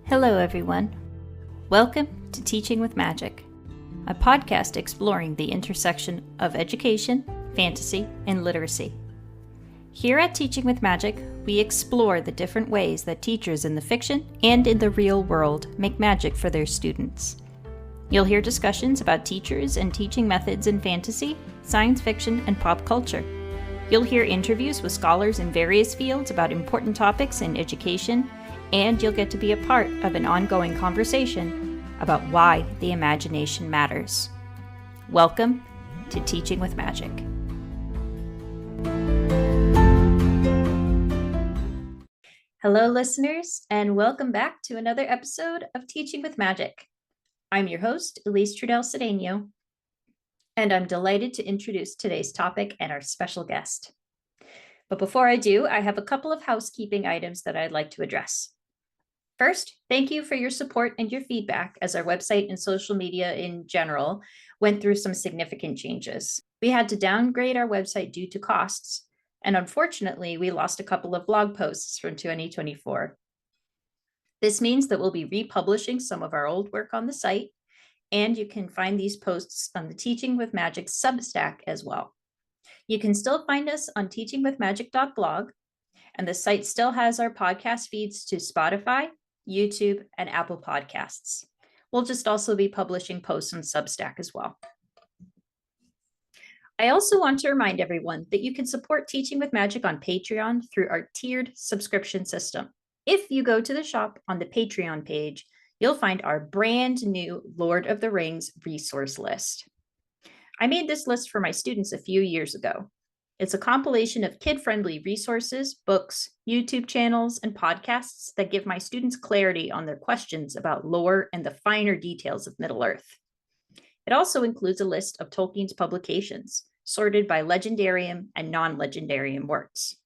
Hello, everyone. Welcome to Teaching with Magic, a podcast exploring the intersection of education, fantasy, and literacy. Here at Teaching with Magic, we explore the different ways that teachers in the fiction and in the real world make magic for their students. You'll hear discussions about teachers and teaching methods in fantasy, science fiction, and pop culture. You'll hear interviews with scholars in various fields about important topics in education, and you'll get to be a part of an ongoing conversation about why the imagination matters. Welcome to Teaching with Magic. Hello, listeners, and welcome back to another episode of Teaching with Magic. I'm your host, Elise Trudell-Cedeno, and I'm delighted to introduce today's topic and our special guest. But before I do, I have a couple of housekeeping items that I'd like to address. First, thank you for your support and your feedback as our website and social media in general went through some significant changes. We had to downgrade our website due to costs, and unfortunately, we lost a couple of blog posts from 2024. This means that we'll be republishing some of our old work on the site, and you can find these posts on the Teaching with Magic Substack as well. You can still find us on teachingwithmagic.blog, and the site still has our podcast feeds to Spotify, YouTube, and Apple Podcasts. We'll just also be publishing posts on Substack as well. I also want to remind everyone that you can support Teaching with Magic on Patreon through our tiered subscription system. If you go to the shop on the Patreon page, you'll find our brand new Lord of the Rings resource list. I made this list for my students a few years ago. It's a compilation of kid-friendly resources, books, YouTube channels, and podcasts that give my students clarity on their questions about lore and the finer details of Middle-earth. It also includes a list of Tolkien's publications, sorted by legendarium and non-legendarium works.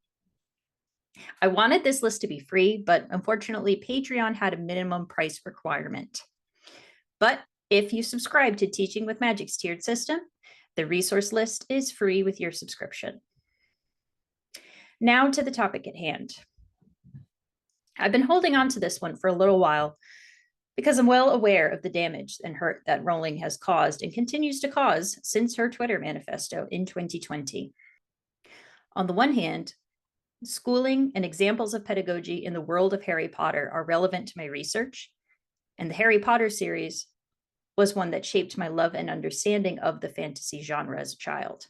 I wanted this list to be free, but unfortunately, Patreon had a minimum price requirement. But if you subscribe to Teaching with Magic's tiered system, the resource list is free with your subscription. Now to the topic at hand. I've been holding on to this one for a little while because I'm well aware of the damage and hurt that Rowling has caused and continues to cause since her Twitter manifesto in 2020. On the one hand, schooling and examples of pedagogy in the world of Harry Potter are relevant to my research, and the Harry Potter series was one that shaped my love and understanding of the fantasy genre as a child.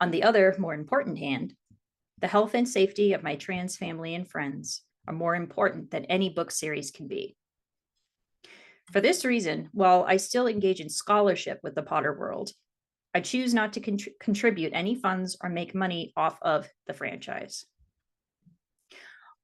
On the other, more important hand, the health and safety of my trans family and friends are more important than any book series can be. For this reason, while I still engage in scholarship with the Potter world, I choose not to contribute any funds or make money off of the franchise.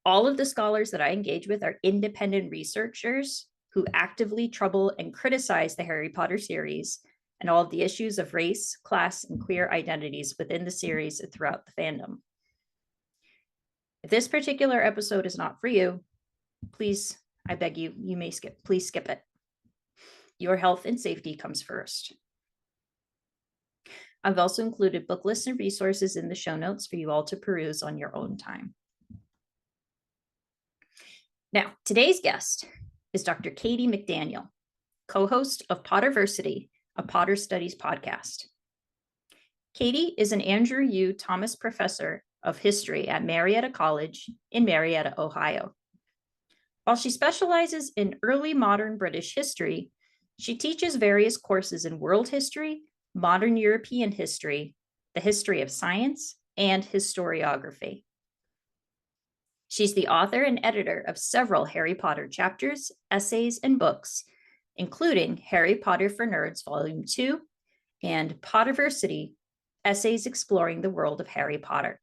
All of the scholars that I engage with are independent researchers who actively trouble and criticize the Harry Potter series and all of the issues of race, class, and queer identities within the series and throughout the fandom. If this particular episode is not for you, please, I beg you, please skip it. Your health and safety comes first. I've also included book lists and resources in the show notes for you all to peruse on your own time. Now, today's guest is Dr. Katy McDaniel, co-host of Potterversity, a Potter Studies podcast. Katy is an Andrew U. Thomas Professor of History at Marietta College in Marietta, Ohio. While she specializes in early modern British history, she teaches various courses in world history, modern European history, the history of science, and historiography. She's the author and editor of several Harry Potter chapters, essays, and books, including Harry Potter for Nerds Volume 2 and Potterversity, Essays Exploring the World of Harry Potter.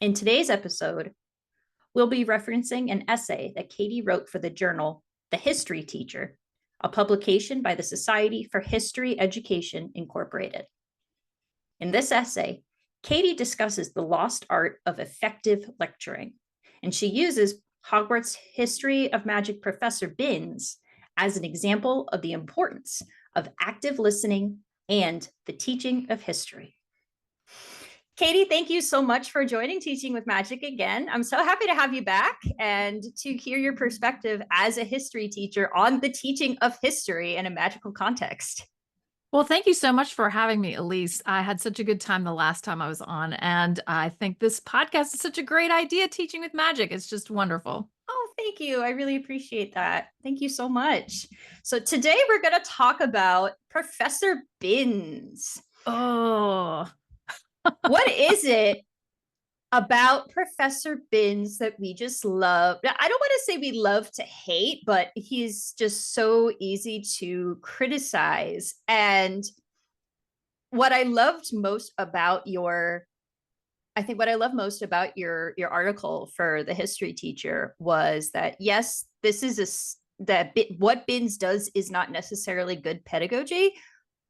In today's episode, we'll be referencing an essay that Katy wrote for the journal The History Teacher, a publication by the Society for History Education, Incorporated. In this essay, Katy discusses the lost art of effective lecturing, and she uses Hogwarts History of Magic Professor Binns as an example of the importance of active listening and the teaching of history. Katy, thank you so much for joining Teaching with Magic again. I'm so happy to have you back and to hear your perspective as a history teacher on the teaching of history in a magical context. Well, thank you so much for having me, Elise. I had such a good time the last time I was on, and I think this podcast is such a great idea, Teaching with Magic. It's just wonderful. Oh, thank you. I really appreciate that. Thank you so much. So today we're going to talk about Professor Binns. Oh, What is it about Professor Binns that we just love? I don't want to say we love to hate, but he's just so easy to criticize. And what I loved most about your I think what I love most about your article for the history teacher was that yes, this is what Binns does is not necessarily good pedagogy,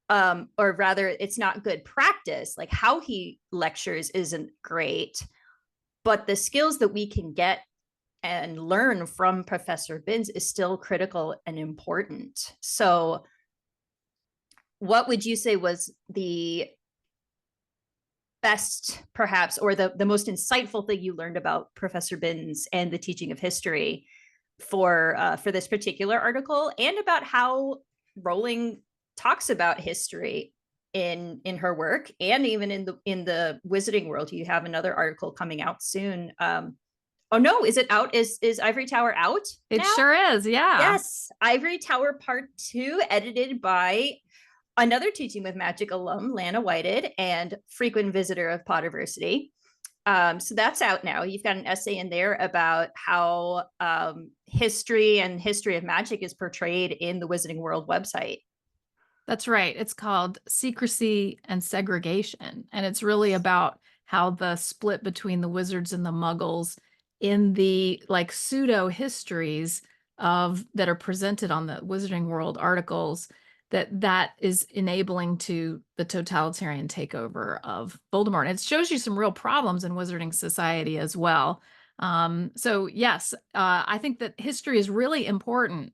or rather, it's not good practice. Like how he lectures isn't great, but the skills that we can get and learn from Professor Binns is still critical and important. So, what would you say was the best, perhaps, or the most insightful thing you learned about Professor Binns and the teaching of history for this particular article, and about how Rowling talks about history in her work, and even in the Wizarding World? You have another article coming out soon. Oh no, is it out? Is Ivory Tower out it now? sure is. Yeah. Yes, Ivory Tower Part 2, edited by another Teaching with Magic alum, Lana Whited, and frequent visitor of Potterversity. So that's out now. You've got an essay in there about how history and history of magic is portrayed in the Wizarding World website. That's right. It's called Secrecy and Segregation. And it's really about how the split between the wizards and the muggles in the like pseudo histories of that are presented on the Wizarding World articles, that is enabling to the totalitarian takeover of Voldemort. And it shows you some real problems in wizarding society as well. So yes, I think that history is really important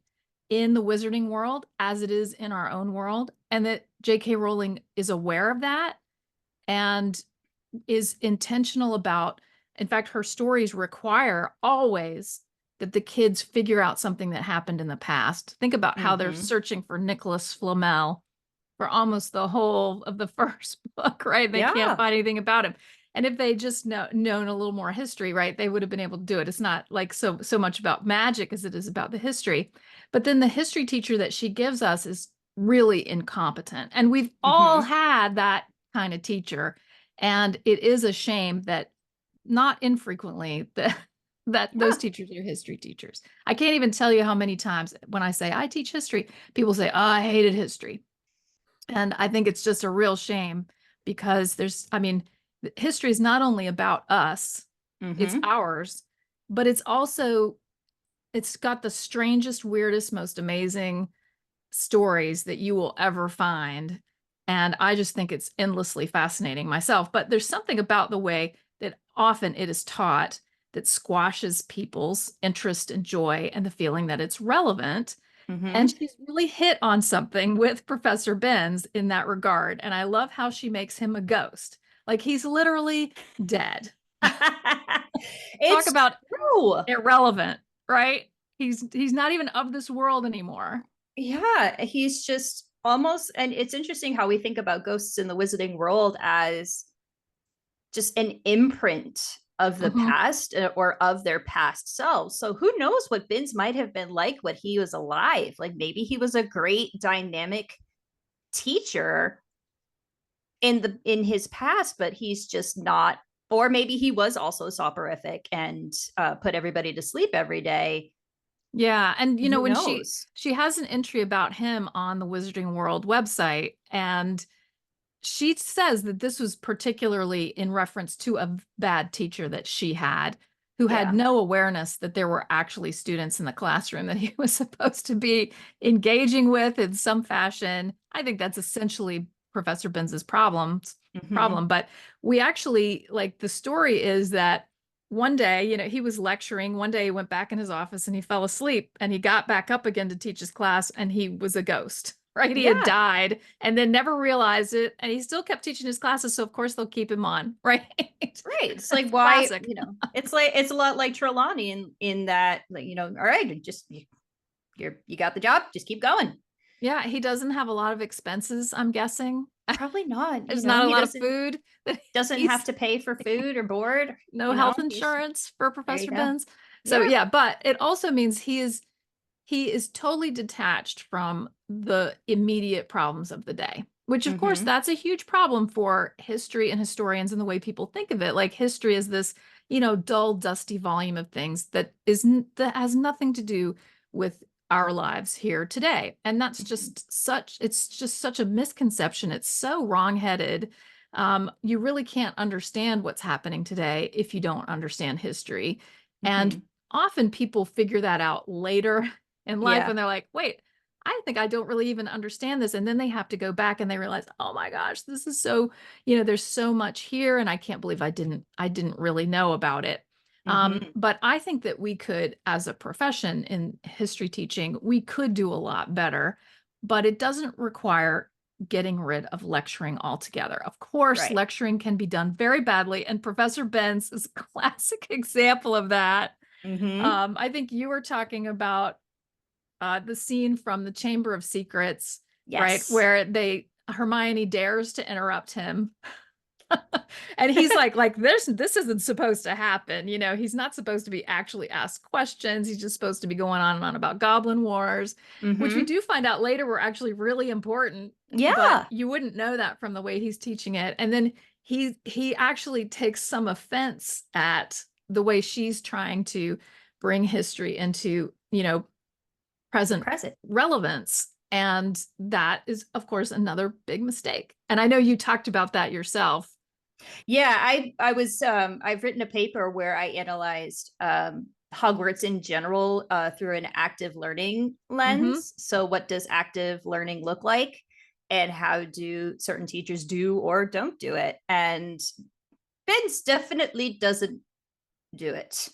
in the wizarding world as it is in our own world, and that J.K. Rowling is aware of that and is intentional about, in fact, her stories require always that the kids figure out something that happened in the past. Think about how they're searching for Nicholas Flamel for almost the whole of the first book, right? They can't find anything about him. And if they just known a little more history, right, they would have been able to do it. It's not like so much about magic as it is about the history. But then the history teacher that she gives us is really incompetent. And we've all had that kind of teacher. And it is a shame that not infrequently that those teachers are history teachers. I can't even tell you how many times when I say I teach history, people say, "Oh, I hated history." And I think it's just a real shame because history is not only about us, it's ours, but it's got the strangest, weirdest, most amazing stories that you will ever find. And I just think it's endlessly fascinating myself. But there's something about the way that often it is taught that squashes people's interest and joy and the feeling that it's relevant. And she's really hit on something with Professor Binns in that regard. And I love how she makes him a ghost. Like he's literally dead. Talk about true. Irrelevant, right? He's not even of this world anymore. Yeah, he's just almost, and it's interesting how we think about ghosts in the Wizarding World as just an imprint of the past, or of their past selves. So who knows what Binns might have been like when he was alive? Like maybe he was a great dynamic teacher in his past, but he's just not. Or maybe he was also soporific and put everybody to sleep every day. Yeah, and Who when knows? she has an entry about him on the Wizarding World website, and she says that this was particularly in reference to a bad teacher that she had, who had no awareness that there were actually students in the classroom that he was supposed to be engaging with in some fashion. I think that's essentially Professor Binns's problem. But we actually, like, the story is that one day, he was lecturing. One day he went back in his office and he fell asleep, and he got back up again to teach his class, and he was a ghost. right? He had Yeah. died and then never realized it. And he still kept teaching his classes. So of course they'll keep him on, right? Right. It's like That's why, classic. it's a lot like Trelawney in that, like, all right, just you got the job, just keep going. Yeah, he doesn't have a lot of expenses, I'm guessing. Probably not, There's not a he lot of food that doesn't have he's to pay for food or board, no health he's insurance for there you Professor go. Benz. So Yeah. yeah, but it also means he is totally detached from the immediate problems of the day, which of course Mm-hmm. that's a huge problem for history and historians and the way people think of it. Like history is this, dull, dusty volume of things that has nothing to do with our lives here today. And that's it's just such a misconception. It's so wrongheaded. You really can't understand what's happening today if you don't understand history. And Mm-hmm. often people figure that out later in life Yeah. and they're like, wait, I think I don't really even understand this. And then they have to go back and they realize, oh my gosh, this is so, there's so much here. And I can't believe I didn't really know about it. Mm-hmm. But I think that we could, as a profession in history teaching, we could do a lot better, but it doesn't require getting rid of lecturing altogether. Of course, Right. lecturing can be done very badly, and Professor Benz is a classic example of that. Mm-hmm. I think you were talking about the scene from the Chamber of Secrets, right? Yes. Where Hermione dares to interrupt him. And he's like this isn't supposed to happen. He's not supposed to be actually asked questions. He's just supposed to be going on and on about Goblin Wars, which we Mm-hmm. do find out later were actually really important, but Yeah. you wouldn't know that from the way he's teaching it. And then he actually takes some offense at the way she's trying to bring history into, The present present. relevance. And that is, of course, another big mistake. And I know you talked about that yourself. Yeah, I've written a paper where I analyzed Hogwarts in general through an active learning Mm-hmm. lens. So what does active learning look like, and how do certain teachers do or don't do it? And Ben's definitely doesn't do it.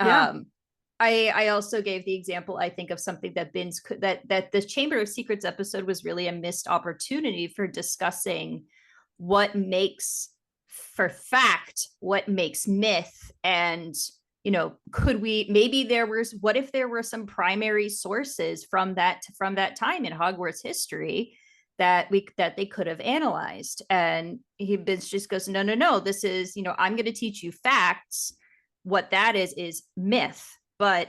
Yeah. Um, I also gave the example, I think, of something that Binns could, that the Chamber of Secrets episode was really a missed opportunity for discussing what makes for fact, what makes myth, and could we, maybe there was, what if there were some primary sources from that time in Hogwarts history that they could have analyzed. And Binns just goes, no, no, no, this is, I'm going to teach you facts. What that is myth. But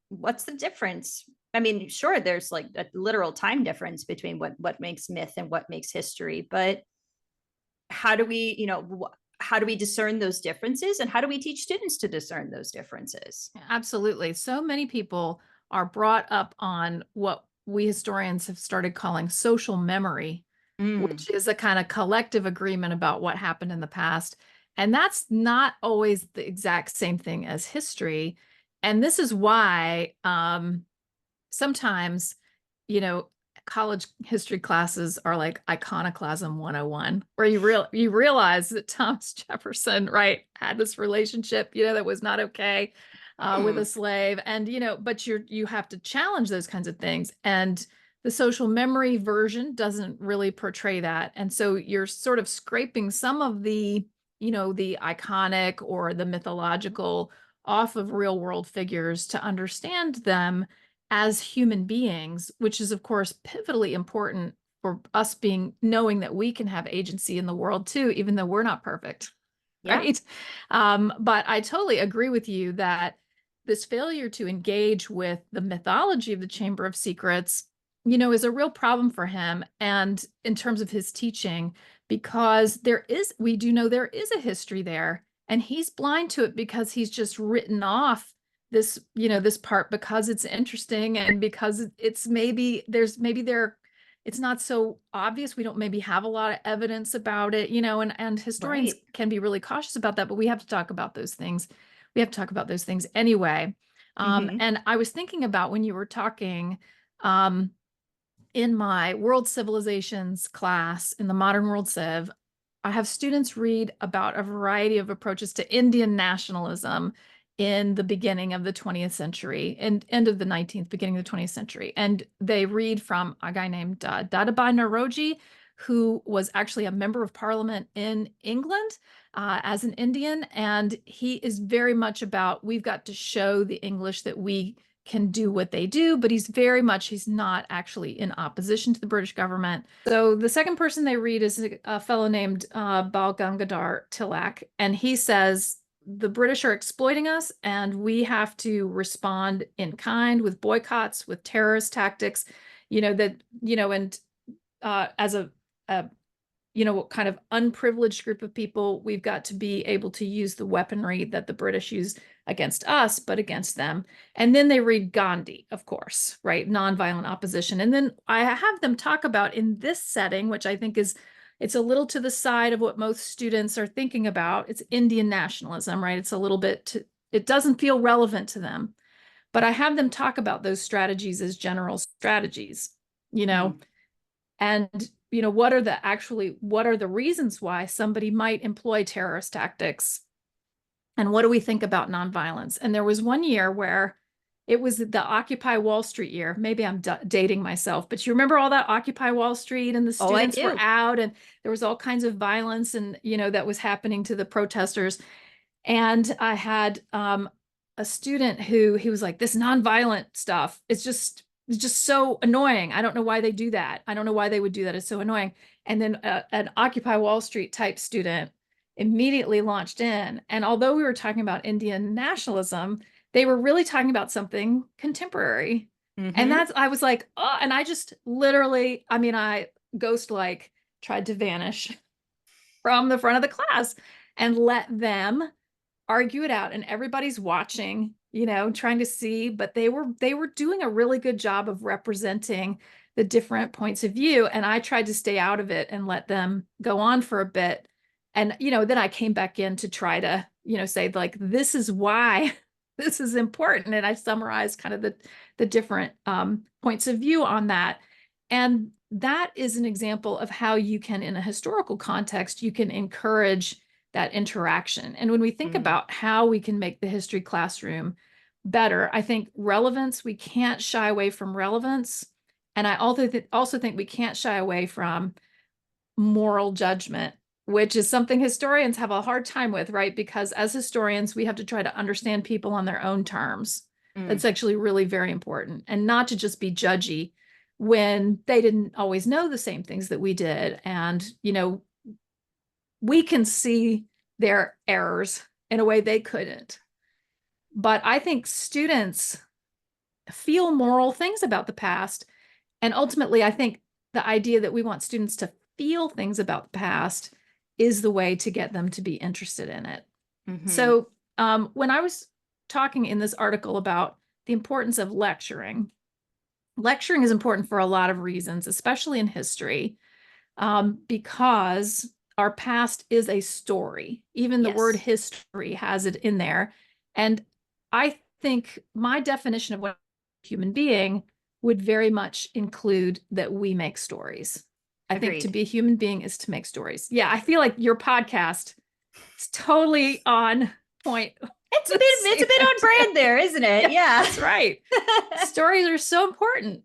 what's the difference? I mean, sure, there's like a literal time difference between what makes myth and what makes history, but how do we, how do we discern those differences, and how do we teach students to discern those differences? Absolutely. So many people are brought up on what we historians have started calling social memory, Mm, which is a kind of collective agreement about what happened in the past. And that's not always the exact same thing as history. And this is why sometimes, you know, college history classes are like iconoclasm 101, where you realize that Thomas Jefferson, right, had this relationship, that was not okay with a mm, slave. And, but you have to challenge those kinds of things. And the social memory version doesn't really portray that. And so you're sort of scraping some of the iconic or the mythological off of real world figures to understand them as human beings, which is, of course, pivotally important for us knowing that we can have agency in the world too, even though we're not perfect, yeah. right? But I totally agree with you that this failure to engage with the mythology of the Chamber of Secrets, is a real problem for him. And in terms of his teaching, because we do know there is a history there, and he's blind to it because he's just written off this part because it's interesting and because it's it's not so obvious. We don't maybe have a lot of evidence about it, and historians Right. can be really cautious about that, but we have to talk about those things. We have to talk about those things anyway. Mm-hmm. And I was thinking about when you were talking, um, in my world civilizations class in the modern world civ, I have students read about a variety of approaches to Indian nationalism in the beginning of the 20th century and end of the 19th, beginning of the 20th century. And they read from a guy named Dadabai Naroji, who was actually a member of parliament in England as an Indian. And he is very much about, we've got to show the English that we can do what they do, but he's not actually in opposition to the British government. So the second person they read is a fellow named Bal Gangadhar Tilak, and he says, the British are exploiting us and we have to respond in kind with boycotts, with terrorist tactics, and as a kind of unprivileged group of people, we've got to be able to use the weaponry that the British use against us, but against them. And then they read Gandhi, of course, right? Nonviolent opposition. And then I have them talk about in this setting, which I think it's a little to the side of what most students are thinking about. It's Indian nationalism, right? It's a little bit, it doesn't feel relevant to them. But I have them talk about those strategies as general strategies, and what are the reasons why somebody might employ terrorist tactics? And what do we think about nonviolence? And there was one year where it was the Occupy Wall Street year. Maybe I'm dating myself, but you remember all that Occupy Wall Street and the students were out and there was all kinds of violence and, that was happening to the protesters. And I had a student who he was like, this nonviolent stuff, it's just so annoying. I don't know why they do that. I don't know why they would do that. It's so annoying. And then an Occupy Wall Street type student immediately launched in. And although we were talking about Indian nationalism, they were really talking about something contemporary. And I was like, oh, and I just literally, I ghost-like tried to vanish from the front of the class and let them argue it out. And everybody's watching, trying to see, but they were doing a really good job of representing the different points of view. And I tried to stay out of it and let them go on for a bit. And, then I came back in to try to, say like, this is why this is important. And I summarized kind of the different points of view on that. And that is an example of how you can, in a historical context, you can encourage that interaction. And when we think about how we can make the history classroom better, I think relevance, we can't shy away from relevance. And I also think we can't shy away from moral judgment, which is something historians have a hard time with, right? Because as historians, we have to try to understand people on their own terms. That's actually really very important. And not to just be judgy when they didn't always know the same things that we did. And, we can see their errors in a way they couldn't. But I think students feel moral things about the past. And ultimately, I think the idea that we want students to feel things about the past is the way to get them to be interested in it. So when I was talking in this article about the importance of lecturing is important for a lot of reasons, especially in history, because our past is a story. Even the word history has it in there. And I think my definition of what a human being would very much include that we make stories. I think to be a human being is to make stories. Yeah, I feel like your podcast is totally on point. It's a bit on brand there, isn't it? Yeah. That's right. Stories are so important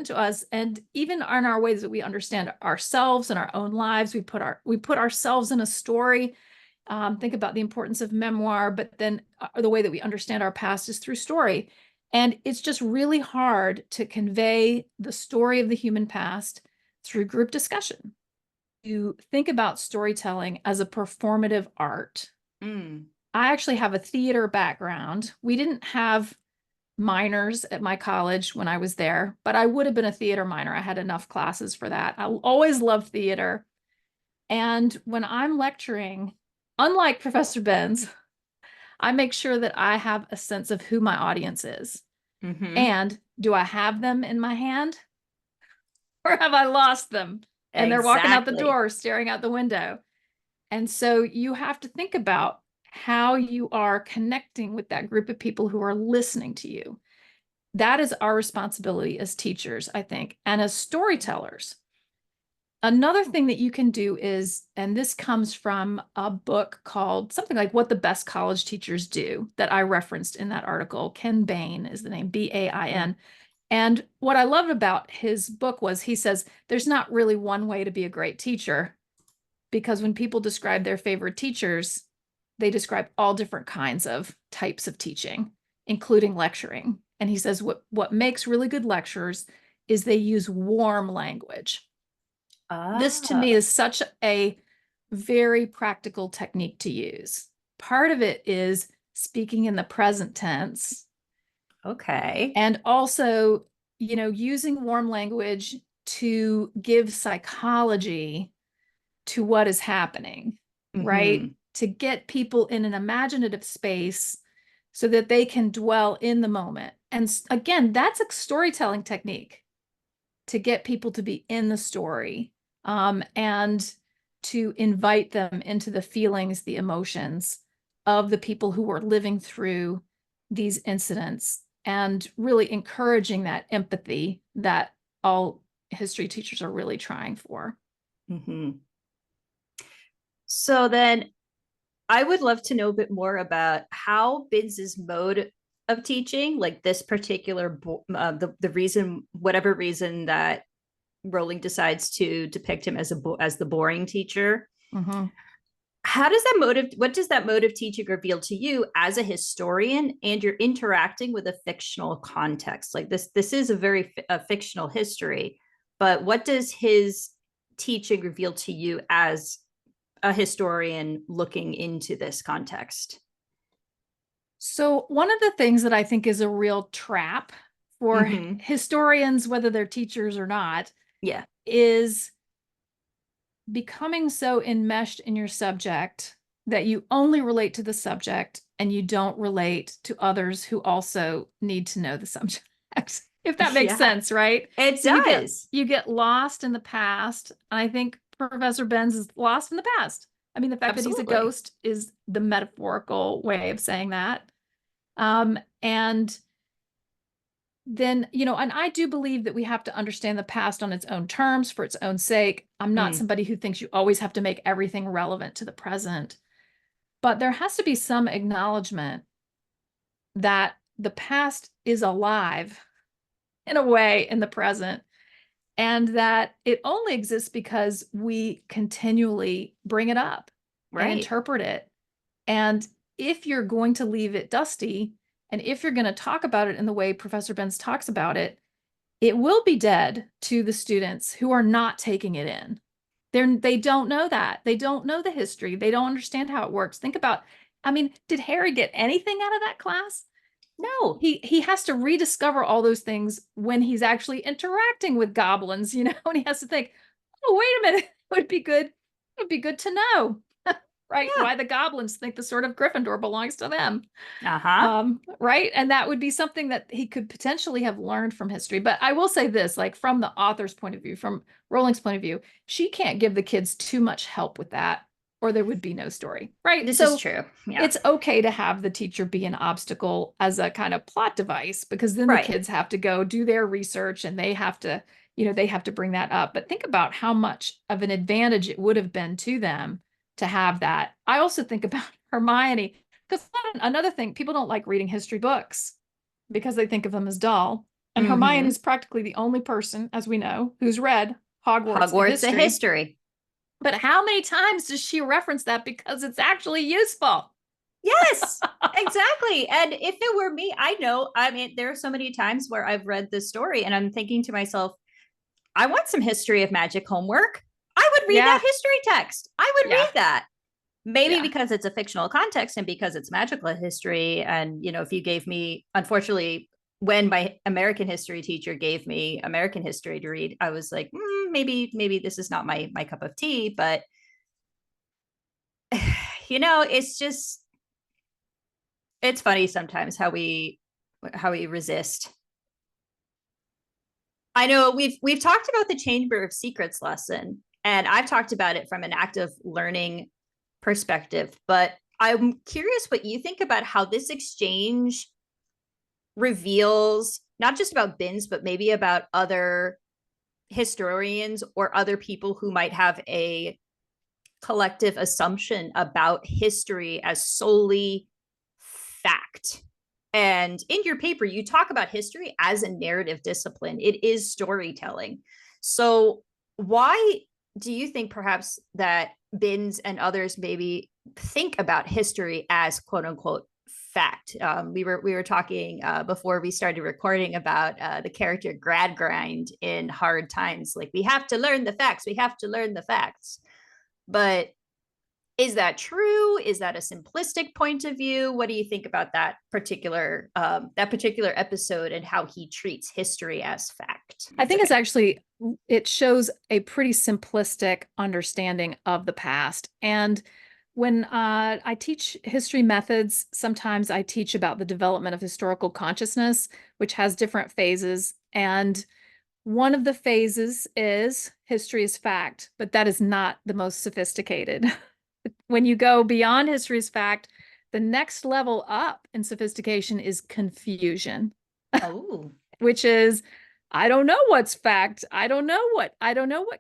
to us. And even in our ways that we understand ourselves and our own lives, we put ourselves in a story. Think about the importance of memoir, but then the way that we understand our past is through story. And it's just really hard to convey the story of the human past through group discussion. You think about storytelling as a performative art. I actually have a theater background. We didn't have minors at my college when I was there, but I would have been a theater minor. I had enough classes for that. I always loved theater. And when I'm lecturing, unlike Professor Benz, I make sure that I have a sense of who my audience is. And do I have them in my hand? Or have I lost them? And they're walking out the door, staring out the window. And so you have to think about how you are connecting with that group of people who are listening to you. That is our responsibility as teachers, I think, and as storytellers. Another thing that you can do is, and this comes from a book called something like What the Best College Teachers Do that I referenced in that article. Ken Bain is the name, Bain. And what I loved about his book was he says there's not really one way to be a great teacher, because when people describe their favorite teachers, they describe all different kinds of types of teaching, including lecturing. And he says what makes really good lecturers is they use warm language. This to me is such a very practical technique to use. Part of it is speaking in the present tense. Okay. And also, using warm language to give psychology to what is happening, right? To get people in an imaginative space so that they can dwell in the moment. And again, that's a storytelling technique, to get people to be in the story, and to invite them into the feelings, the emotions of the people who are living through these incidents, and really encouraging that empathy that all history teachers are really trying for. So then I would love to know a bit more about how Binns's mode of teaching, like this particular, the reason, whatever reason that Rowling decides to depict him as the boring teacher. How does that motive, what does that mode of teaching reveal to you as a historian, and you're interacting with a fictional context? Like this is a very fictional history, but what does his teaching reveal to you as a historian looking into this context? So one of the things that I think is a real trap for historians, whether they're teachers or not, is becoming so enmeshed in your subject that you only relate to the subject and you don't relate to others who also need to know the subject. If that makes sense, right? It does. You get lost in the past. And I think Professor Benz is lost in the past. I mean, the fact that he's a ghost is the metaphorical way of saying that. And then, and I do believe that we have to understand the past on its own terms for its own sake. I'm not somebody who thinks you always have to make everything relevant to the present, but there has to be some acknowledgement that the past is alive in a way in the present, and that it only exists because we continually bring it up and interpret it. And if you're going to leave it dusty, and if you're going to talk about it in the way Professor Benz talks about it, it will be dead to the students who are not taking it in. They don't know that. They don't know the history. They don't understand how it works. Think about, did Harry get anything out of that class? No. He has to rediscover all those things when he's actually interacting with goblins, and he has to think, oh, wait a minute, it would be good to know. Right? Yeah. Why the goblins think the sword of Gryffindor belongs to them. Right? And that would be something that he could potentially have learned from history. But I will say this, like from the author's point of view, from Rowling's point of view, she can't give the kids too much help with that, or there would be no story. Right? This is true. Yeah. It's okay to have the teacher be an obstacle as a kind of plot device, because then the kids have to go do their research and they have to, they have to bring that up. But think about how much of an advantage it would have been to them to have that. I also think about Hermione, because another thing, people don't like reading history books because they think of them as dull. And Hermione is practically the only person, as we know, who's read Hogwarts the history. But how many times does she reference that because it's actually useful? Yes, exactly. And if it were me, there are so many times where I've read this story and I'm thinking to myself, I want some history of magic homework. I would read that history text. I would read that. Maybe because it's a fictional context and because it's magical history. And, if you gave me, unfortunately, when my American history teacher gave me American history to read, I was like, maybe this is not my cup of tea. But, it's funny sometimes how we resist. I know we've talked about the Chamber of Secrets lesson, and I've talked about it from an active learning perspective, but I'm curious what you think about how this exchange reveals not just about Binns, but maybe about other historians or other people who might have a collective assumption about history as solely fact. And in your paper, you talk about history as a narrative discipline. It is storytelling. So, why do you think perhaps that Binns and others maybe think about history as quote unquote fact? We were talking before we started recording about the character Gradgrind in Hard Times. Like, we have to learn the facts. We have to learn the facts. But is that true? Is that a simplistic point of view? What do you think about that particular episode and how he treats history as fact? I think it's actually, it shows a pretty simplistic understanding of the past. And when I teach history methods, sometimes I teach about the development of historical consciousness, which has different phases. And one of the phases is history is fact, but that is not the most sophisticated. When you go beyond history is fact, the next level up in sophistication is confusion. Oh, which is, I don't know what's fact. I don't know what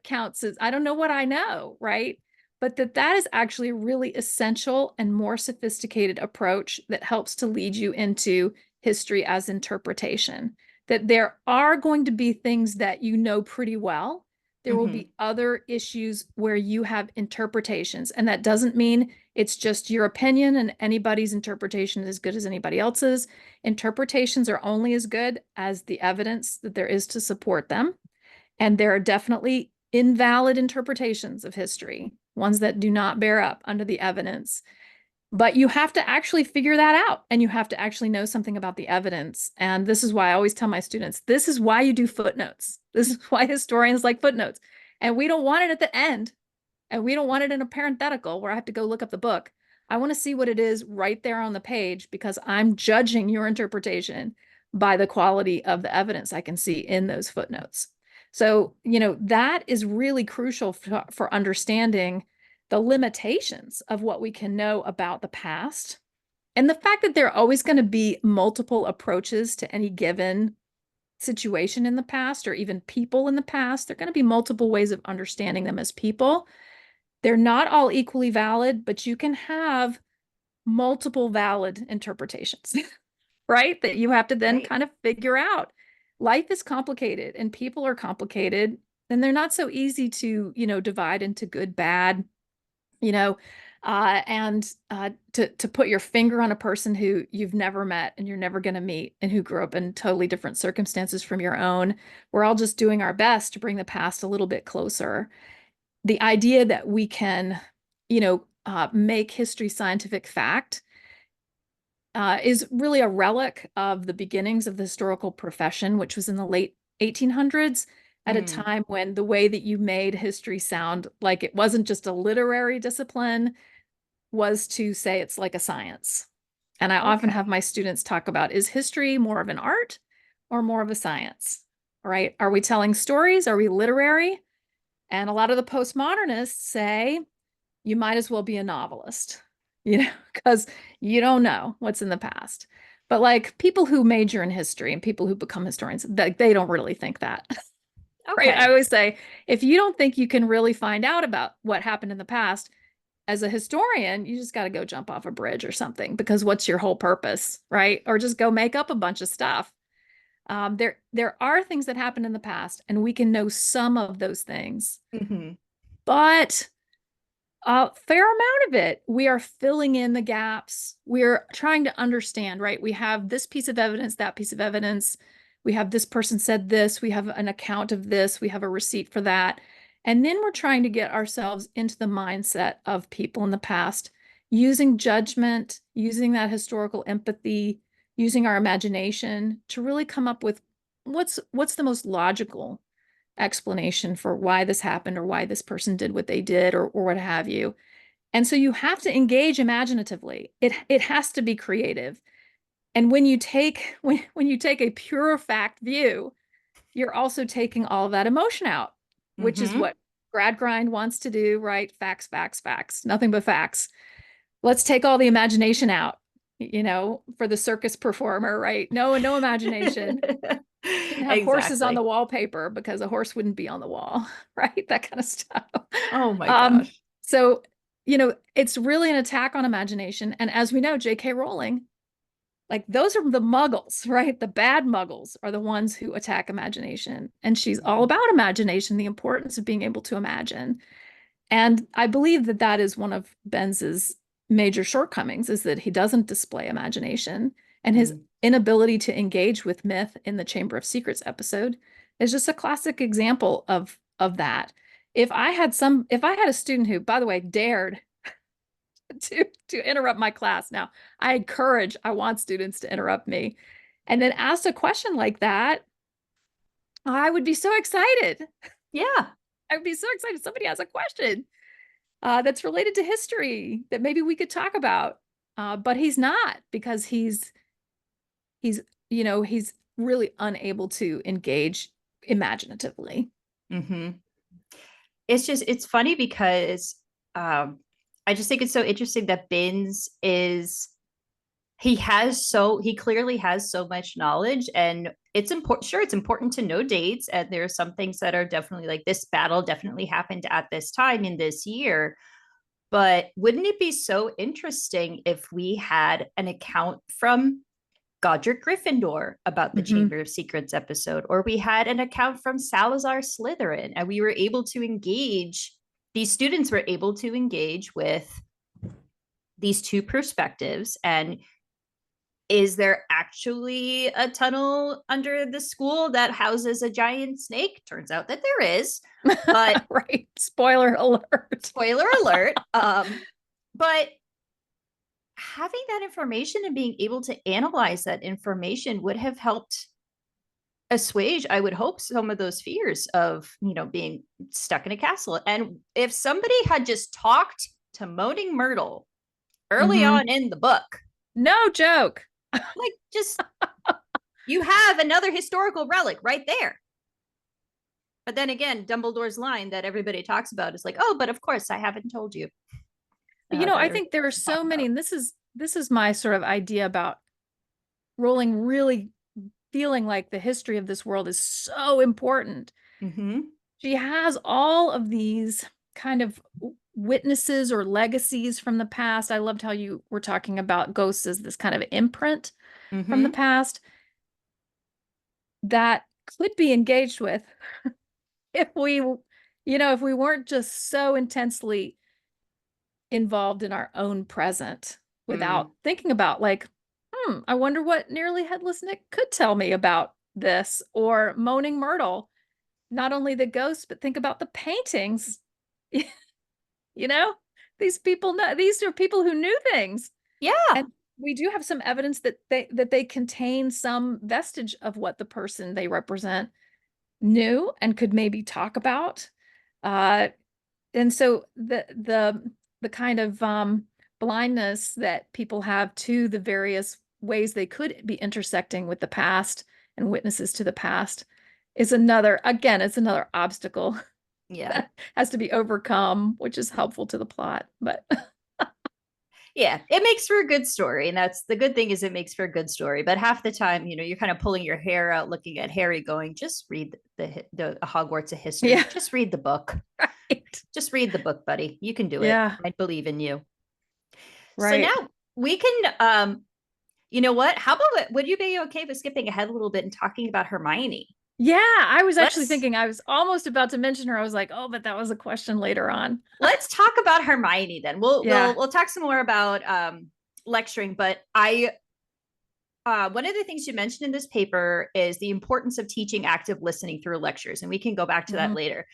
counts as, I don't know what I know, right? But that is actually a really essential and more sophisticated approach that helps to lead you into history as interpretation. That there are going to be things that you know pretty well. There will be other issues where you have interpretations. And that doesn't mean it's just your opinion and anybody's interpretation is as good as anybody else's. Interpretations are only as good as the evidence that there is to support them. And there are definitely invalid interpretations of history, ones that do not bear up under the evidence. But you have to actually figure that out, and you have to actually know something about the evidence. And this is why I always tell my students, this is why you do footnotes. This is why historians like footnotes. And we don't want it at the end, and we don't want it in a parenthetical where I have to go look up the book. I want to see what it is right there on the page, because I'm judging your interpretation by the quality of the evidence I can see in those footnotes. So, that is really crucial for understanding the limitations of what we can know about the past, and the fact that there are always going to be multiple approaches to any given situation in the past, or even people in the past. There are going to be multiple ways of understanding them as people. They're not all equally valid, but you can have multiple valid interpretations, right? That you have to then kind of figure out. Life is complicated and people are complicated, and they're not so easy to, divide into good, bad, and to put your finger on a person who you've never met and you're never going to meet, and who grew up in totally different circumstances from your own. We're all just doing our best to bring the past a little bit closer. The idea that we can, make history scientific fact is really a relic of the beginnings of the historical profession, which was in the late 1800s, at a time when the way that you made history sound like it wasn't just a literary discipline was to say it's like a science. And I often have my students talk about, is history more of an art or more of a science, right? Are we telling stories? Are we literary? And a lot of the postmodernists say you might as well be a novelist, because you don't know what's in the past. But like people who major in history and people who become historians, they don't really think that. Right. I always say, if you don't think you can really find out about what happened in the past as a historian, you just got to go jump off a bridge or something, because what's your whole purpose, right? Or just go make up a bunch of stuff. There are things that happened in the past, and we can know some of those things, but a fair amount of it, we are filling in the gaps. We're trying to understand, right? We have this piece of evidence, that piece of evidence. We have this person said this. We have an account of this. We have a receipt for that. And then we're trying to get ourselves into the mindset of people in the past, using judgment, using that historical empathy, using our imagination to really come up with what's the most logical explanation for why this happened, or why this person did what they did, or what have you. And so you have to engage imaginatively. It has to be creative. And when you take a pure fact view, you're also taking all of that emotion out, which is what Gradgrind wants to do, right? Facts, facts, facts, nothing but facts. Let's take all the imagination out. for the circus performer, right? No, no imagination. Didn't have horses on the Exactly. wallpaper because a horse wouldn't be on the wall, right? That kind of stuff. Oh my Um, gosh. so, it's really an attack on imagination. And as we know, J.K. Rowling, like those are the muggles, right? The bad muggles are the ones who attack imagination. And she's all about imagination, the importance of being able to imagine. And I believe that that is one of Benz's major shortcomings, is that he doesn't display imagination, and his Mm. inability to engage with myth in the Chamber of Secrets episode is just a classic example of that. If I had a student who, by the way, dared to interrupt my class. Now, I want students to interrupt me, and then asked a question like that, I would be so excited. Yeah. I would be so excited. Somebody has a question that's related to history that maybe we could talk about. But he's not, because he's he's really unable to engage imaginatively. Hmm. It's funny because um, I just think it's so interesting that Binns is he clearly has so much knowledge, and it's important. Sure, it's important to know dates, and there are some things that are definitely like this battle definitely happened at this time in this year. But wouldn't it be so interesting if we had an account from Godric Gryffindor about the Hmm. Chamber of Secrets episode, or we had an account from Salazar Slytherin, and we were able to engage, these students were able to engage with these two perspectives. And is there actually a tunnel under the school that houses a giant snake? Turns out that there is, but Right. Spoiler alert. spoiler alert. But having that information and being able to analyze that information would have helped assuage, I would hope, some of those fears of, being stuck in a castle. And if somebody had just talked to Moaning Myrtle early Hmm. on in the book, No joke. like, just, you have another historical relic right there. But then again, Dumbledore's line that everybody talks about is like, oh, but of course I haven't told you. I That think there are talk so many, about. and this is my sort of idea about Rowling really feeling like the history of this world is so important. Mm-hmm. She has all of these kind of witnesses or legacies from the past. I loved how you were talking about ghosts as this kind of imprint from the Mm-hmm. past that could be engaged with if if we weren't just so intensely involved in our own present without Mm. thinking about, like, I wonder what Nearly Headless Nick could tell me about this, or Moaning Myrtle. Not only the ghosts, but think about the paintings. You know, these are people who knew things. Yeah. And we do have some evidence that they contain some vestige of what the person they represent knew and could maybe talk about. Uh, and so the kind of blindness that people have to the various ways they could be intersecting with the past and witnesses to the past is it's another obstacle Yeah. that has to be overcome, which is helpful to the plot. But Yeah, it makes for a good story, and that's the good thing, is it makes for a good story. But half the time, you're kind of pulling your hair out looking at Harry going, just read the Hogwarts of history, yeah, just read the book, right. just read the book, buddy, you can do it, Yeah, I believe in you. So right. now we can, you know what, how about, would you be okay with skipping ahead a little bit and talking about Hermione? Yeah, I was actually let's thinking, I was almost about to mention her. I was like, oh, but that was a question later on. let's talk about Hermione then. we'll Yeah. we'll we'll talk some more about lecturing. But I one of the things you mentioned in this paper is the importance of teaching active listening through lectures, and we can go back to that Mhm. later.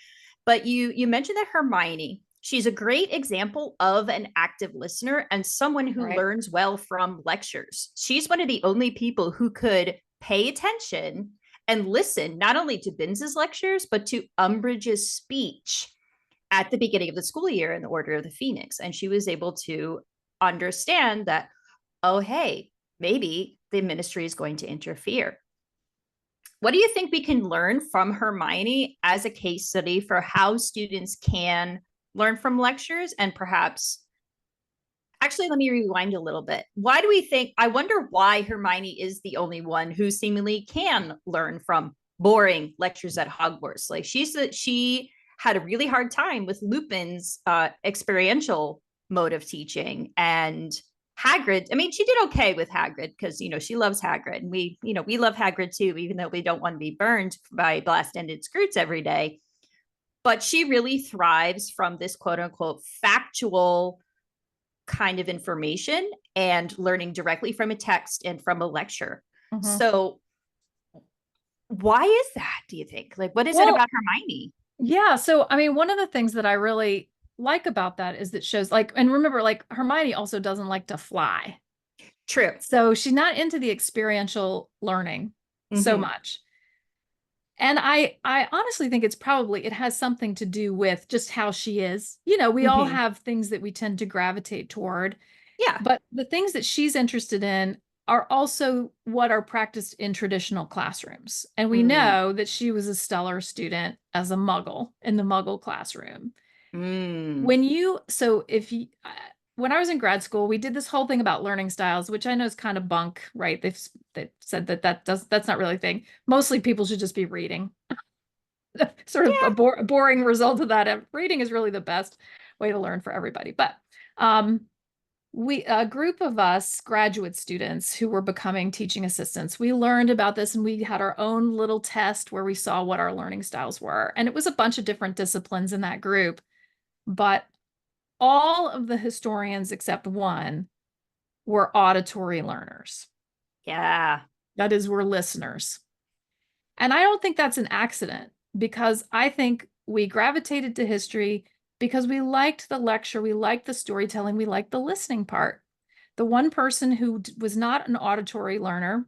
But you mentioned that Hermione, she's a great example of an active listener and someone who Right. learns well from lectures. She's one of the only people who could pay attention and listen not only to Binns's lectures, but to Umbridge's speech at the beginning of the school year in the Order of the Phoenix. And she was able to understand that, oh, hey, maybe the ministry is going to interfere. What do you think we can learn from Hermione as a case study for how students can learn from lectures, and perhaps Actually, let me rewind a little bit. Why do we think, I wonder why Hermione is the only one who seemingly can learn from boring lectures at Hogwarts. Like she had a really hard time with Lupin's experiential mode of teaching, and Hagrid. I mean, she did okay with Hagrid because she loves Hagrid, and we love Hagrid too, even though we don't want to be burned by blast-ended scroots every day. But she really thrives from this quote unquote factual kind of information and learning directly from a text and from a lecture. So why is that, do you think? Like, what is it about Hermione? Yeah. So, I mean, one of the things that I really like about that is that shows like, and remember, like Hermione also doesn't like to fly. True. So she's not into the experiential learning so much. And I honestly think it has something to do with just how she is. We all have things that we tend to gravitate toward. Yeah. But the things that she's interested in are also what are practiced in traditional classrooms. And we know that she was a stellar student as a muggle in the muggle classroom. When I was in grad school, we did this whole thing about learning styles, which I know is kind of bunk, right? They've said that's not really a thing. Mostly people should just be reading. Sort of a boring result of that. Reading is really the best way to learn for everybody. But a group of us graduate students who were becoming teaching assistants, we learned about this, and we had our own little test where we saw what our learning styles were. And it was a bunch of different disciplines in that group, but all of the historians except one were auditory learners. Yeah. That is, we're listeners. And I don't think that's an accident, because I think we gravitated to history because we liked the lecture, we liked the storytelling, we liked the listening part. The one person who was not an auditory learner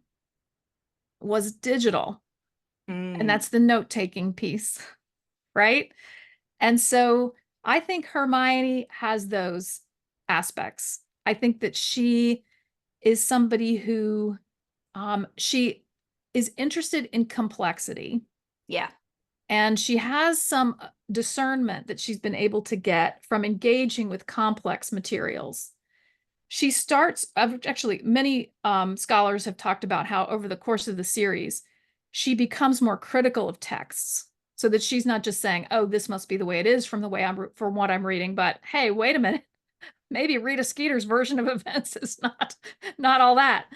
was digital. And that's the note-taking piece, right? And so I think Hermione has those aspects. I think that she is somebody who she is interested in complexity. Yeah. And she has some discernment that she's been able to get from engaging with complex materials. She starts, actually, many scholars have talked about how over the course of the series, she becomes more critical of texts, so that she's not just saying, oh, this must be the way it is from what I'm reading, but hey, wait a minute, maybe Rita Skeeter's version of events is not all that,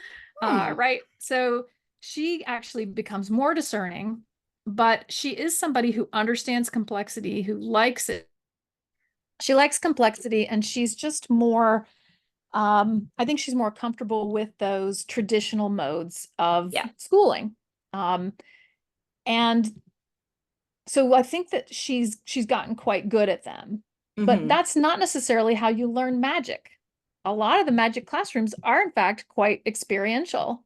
right? So she actually becomes more discerning, but she is somebody who understands complexity, who likes it. She likes complexity, and she's just more, I think she's more comfortable with those traditional modes of schooling. And so I think that she's gotten quite good at them. But that's not necessarily how you learn magic. A lot of the magic classrooms are, in fact, quite experiential.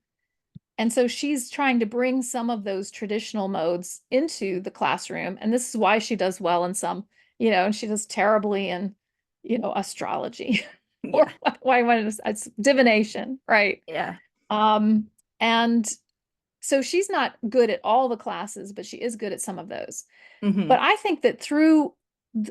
And so she's trying to bring some of those traditional modes into the classroom. And this is why she does well in some, and she does terribly in, astrology. Or why it's divination, right? Yeah. And so she's not good at all the classes, but she is good at some of those. But I think that through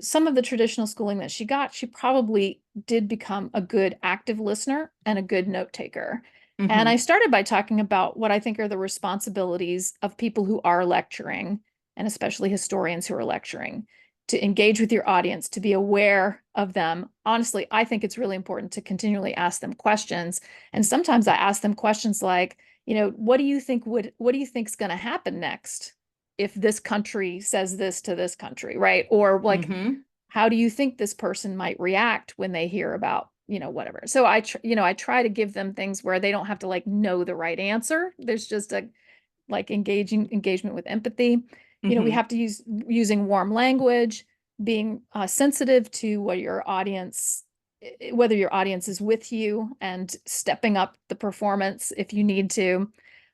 some of the traditional schooling that she got, she probably did become a good active listener and a good note taker. And I started by talking about what I think are the responsibilities of people who are lecturing, and especially historians who are lecturing, to engage with your audience, to be aware of them. Honestly, I think it's really important to continually ask them questions. And sometimes I ask them questions like, what do you think is going to happen next if this country says this to this country, right? Or like, how do you think this person might react when they hear about, whatever. So I try to give them things where they don't have to like know the right answer. There's just a like engagement with empathy. We have to using warm language, being sensitive to whether your audience is with you, and stepping up the performance if you need to.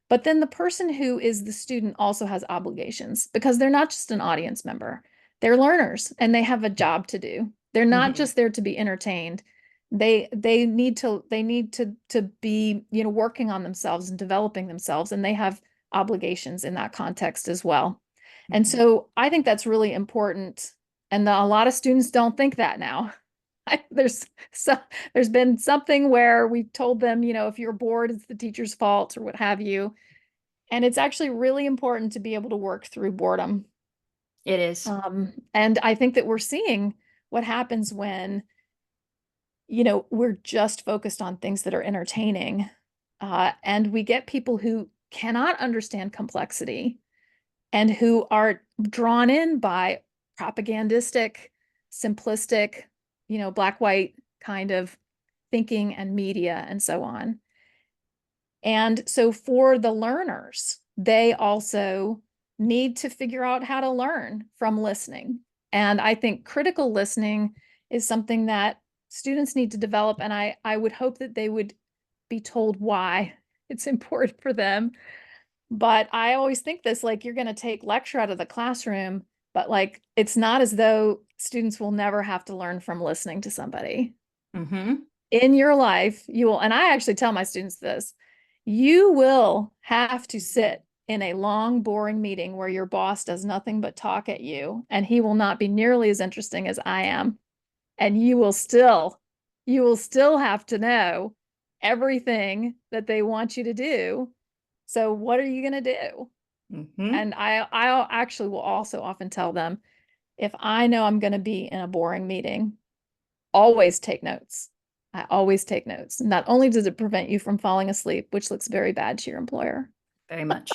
But then the person who is the student also has obligations, because they're not just an audience member. They're learners, and they have a job to do. They're not just there to be entertained. They need to be, working on themselves and developing themselves, and they have obligations in that context as well. And so I think that's really important. And a lot of students don't think that now. There's so there's been something where we've told them, if you're bored, it's the teacher's fault or what have you. And it's actually really important to be able to work through boredom. It is. And I think that we're seeing what happens when, we're just focused on things that are entertaining. And we get people who cannot understand complexity and who are drawn in by propagandistic, simplistic, black, white kind of thinking and media and so on. And so for the learners, they also need to figure out how to learn from listening. And I think critical listening is something that students need to develop. And I would hope that they would be told why it's important for them. But I always think this, like, you're going to take lecture out of the classroom, but like, it's not as though students will never have to learn from listening to somebody. Mm-hmm. In your life, you will, and I actually tell my students this, you will have to sit in a long, boring meeting where your boss does nothing but talk at you, and he will not be nearly as interesting as I am. And you will still have to know everything that they want you to do. So what are you going to do? Mm-hmm. And I actually will also often tell them, if I know I'm going to be in a boring meeting, always take notes. I always take notes. Not only does it prevent you from falling asleep, which looks very bad to your employer, Very much.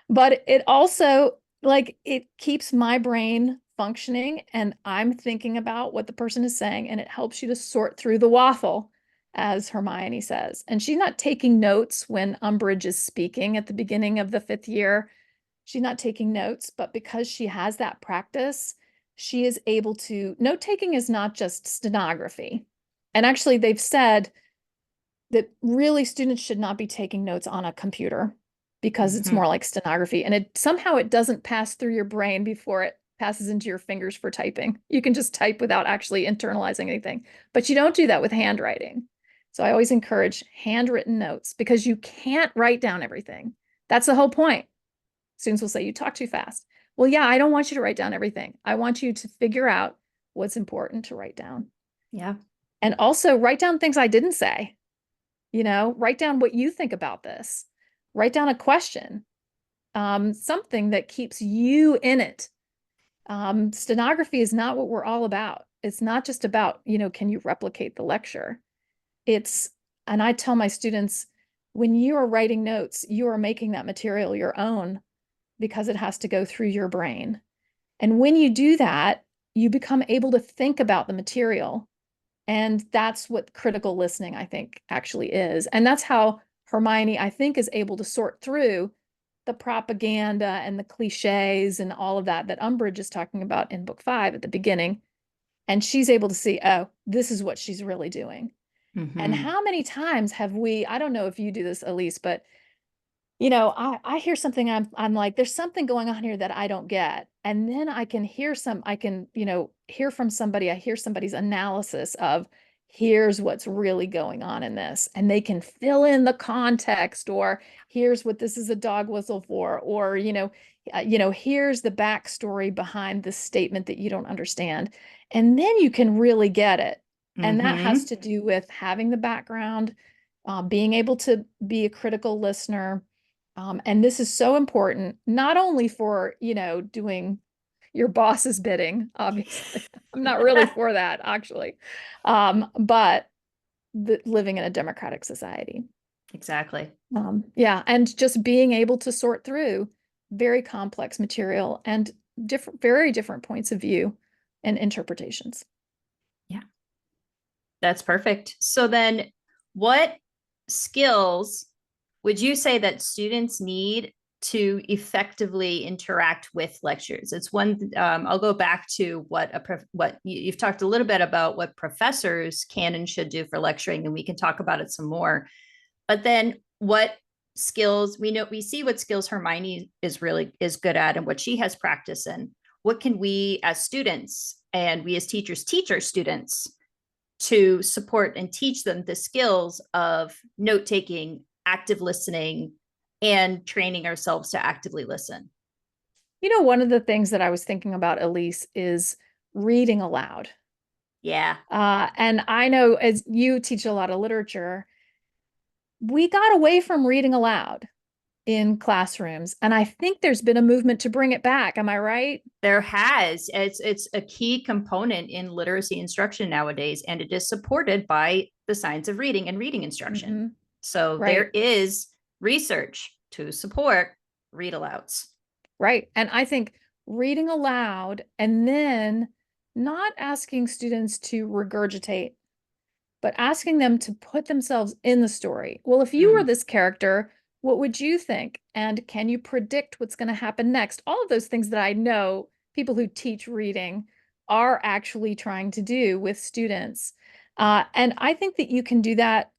but it also, like, it keeps my brain functioning and I'm thinking about what the person is saying, and it helps you to sort through the waffle, as Hermione says. And she's not taking notes when Umbridge is speaking at the beginning of the 5th year. She's not taking notes, but because she has that practice, she is able to, note taking is not just stenography. And actually, they've said that really students should not be taking notes on a computer because it's Mm-hmm. more like stenography. And it doesn't pass through your brain before it passes into your fingers for typing. You can just type without actually internalizing anything, but you don't do that with handwriting. So I always encourage handwritten notes because you can't write down everything. That's the whole point. Students will say, you talk too fast. Well, yeah, I don't want you to write down everything. I want you to figure out what's important to write down. Yeah. And also write down things I didn't say. Write down what you think about this. Write down a question, something that keeps you in it. Stenography is not what we're all about. It's not just about, can you replicate the lecture? And I tell my students, when you are writing notes, you are making that material your own because it has to go through your brain. And when you do that, you become able to think about the material. And that's what critical listening, I think, actually is. And that's how Hermione, I think, is able to sort through the propaganda and the cliches and all of that Umbridge is talking about in book 5 at the beginning. And she's able to see, oh, this is what she's really doing. And Mm-hmm. how many times have we, I don't know if you do this, Elise, but I hear something, I'm like, there's something going on here that I don't get. And then I can hear hear from somebody, I hear somebody's analysis of, here's what's really going on in this. And they can fill in the context, or here's what this is a dog whistle for, or, here's the backstory behind this statement that you don't understand. And then you can really get it. And that has Mm-hmm. to do with having the background, being able to be a critical listener. And this is so important, not only for, doing your boss's bidding, obviously. I'm not really for that, actually. But living in a democratic society. Exactly. Yeah, and just being able to sort through very complex material and very different points of view and interpretations. Yeah. That's perfect. So then what skills would you say that students need to effectively interact with lectures? It's one, I'll go back to what you've talked a little bit about what professors can and should do for lecturing, and we can talk about it some more. But then what skills, we see what skills Hermione is good at and what she has practice in. What can we as students and we as teachers teach our students to support and teach them the skills of note taking, active listening, and training ourselves to actively listen? One of the things that I was thinking about, Elise, is reading aloud. Yeah. And I know as you teach a lot of literature, we got away from reading aloud in classrooms. And I think there's been a movement to bring it back. Am I right? There has. It's a key component in literacy instruction nowadays, and it is supported by the science of reading and reading instruction. Mm-hmm. So there Right. is research to support read alouds. Right. And I think reading aloud and then not asking students to regurgitate, but asking them to put themselves in the story. Well, if you were Mm, this character, what would you think? And can you predict what's going to happen next? All of those things that I know people who teach reading are actually trying to do with students. And I think that you can do that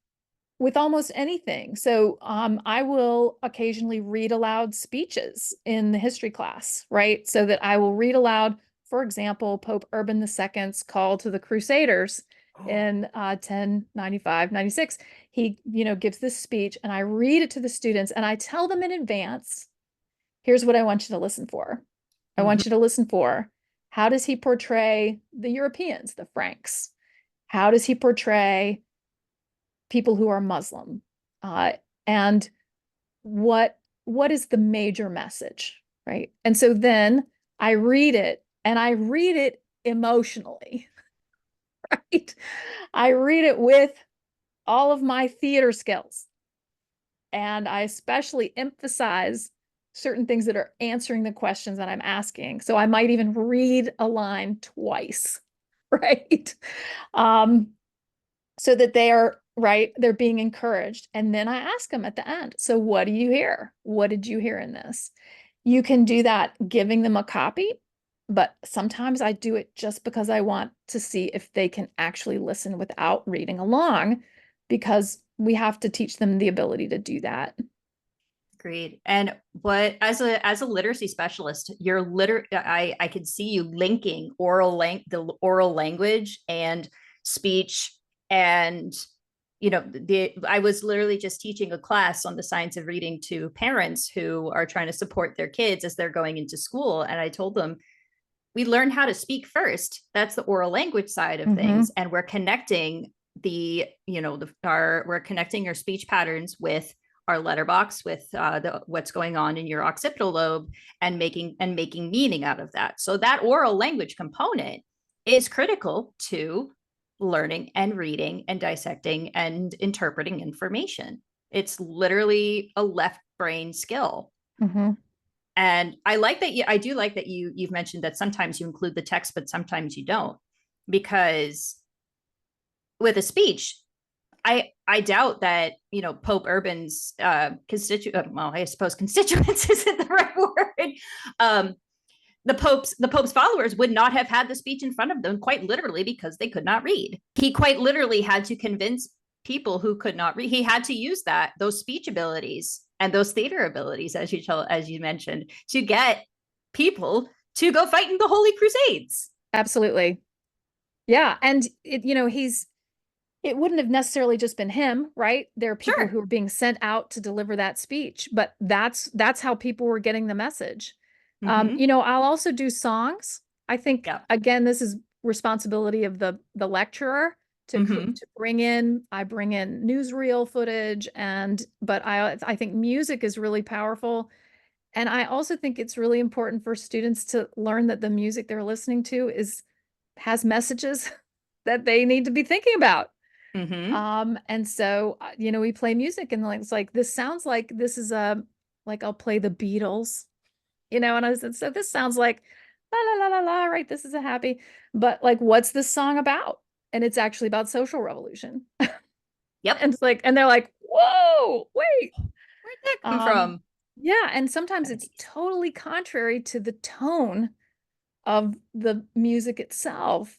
with almost anything. So I will occasionally read aloud speeches in the history class, right? So that I will read aloud, for example, Pope Urban II's call to the Crusaders in 1095, 96. He, gives this speech and I read it to the students and I tell them in advance, here's what I want you to listen for. I mhm. want you to listen for how does he portray the Europeans, the Franks? How does he portray people who are Muslim, and what is the major message, right? And so then I read it, and I read it emotionally, right? I read it with all of my theater skills, and I especially emphasize certain things that are answering the questions that I'm asking. So I might even read a line twice, right? Um, so that they are right, they're being encouraged. And then I ask them at the end, so what do you hear? What did you hear in this? You can do that giving them a copy, but sometimes I do it just because I want to see if they can actually listen without reading along, because we have to teach them the ability to do that. Agreed. And what as a literacy specialist, I could see you linking the oral language and speech, and the I was literally just teaching a class on the science of reading to parents who are trying to support their kids as they're going into school, and I told them we learn how to speak first. That's the oral language side of Mm-hmm. things, and we're connecting we're connecting our speech patterns with our letterbox, with what's going on in your occipital lobe, and making meaning out of that. So that oral language component is critical to learning and reading and dissecting and interpreting information. It's literally a left brain skill. Mm-hmm. And I do like that you've mentioned that sometimes you include the text, but sometimes you don't, because with a speech, I doubt that Pope Urban's well, I suppose constituents isn't the right word. Um, the Pope's followers would not have had the speech in front of them, quite literally, because they could not read. He quite literally had to convince people who could not read. He had to use those speech abilities and those theater abilities, as you mentioned, to get people to go fight in the Holy Crusades. Absolutely. Yeah. And it wouldn't have necessarily just been him, right? There are people Sure. who are being sent out to deliver that speech, but that's how people were getting the message. Mm-hmm. I'll also do songs. I think Yeah. again, this is responsibility of the lecturer Mm-hmm. to bring in. I bring in newsreel footage, but I think music is really powerful, and I also think it's really important for students to learn that the music they're listening to is has messages that they need to be thinking about. Mm-hmm. And so, we play music and like, it's like, this sounds like this is like I'll play the Beatles, and I said, so this sounds like la la la la la, right? This is a happy, but like, what's this song about? And it's actually about social revolution. Yep. And it's like, and they're like, whoa, wait. Where'd that come Um, from? yeah, and sometimes it's 70s. totally contrary to the tone of the music itself.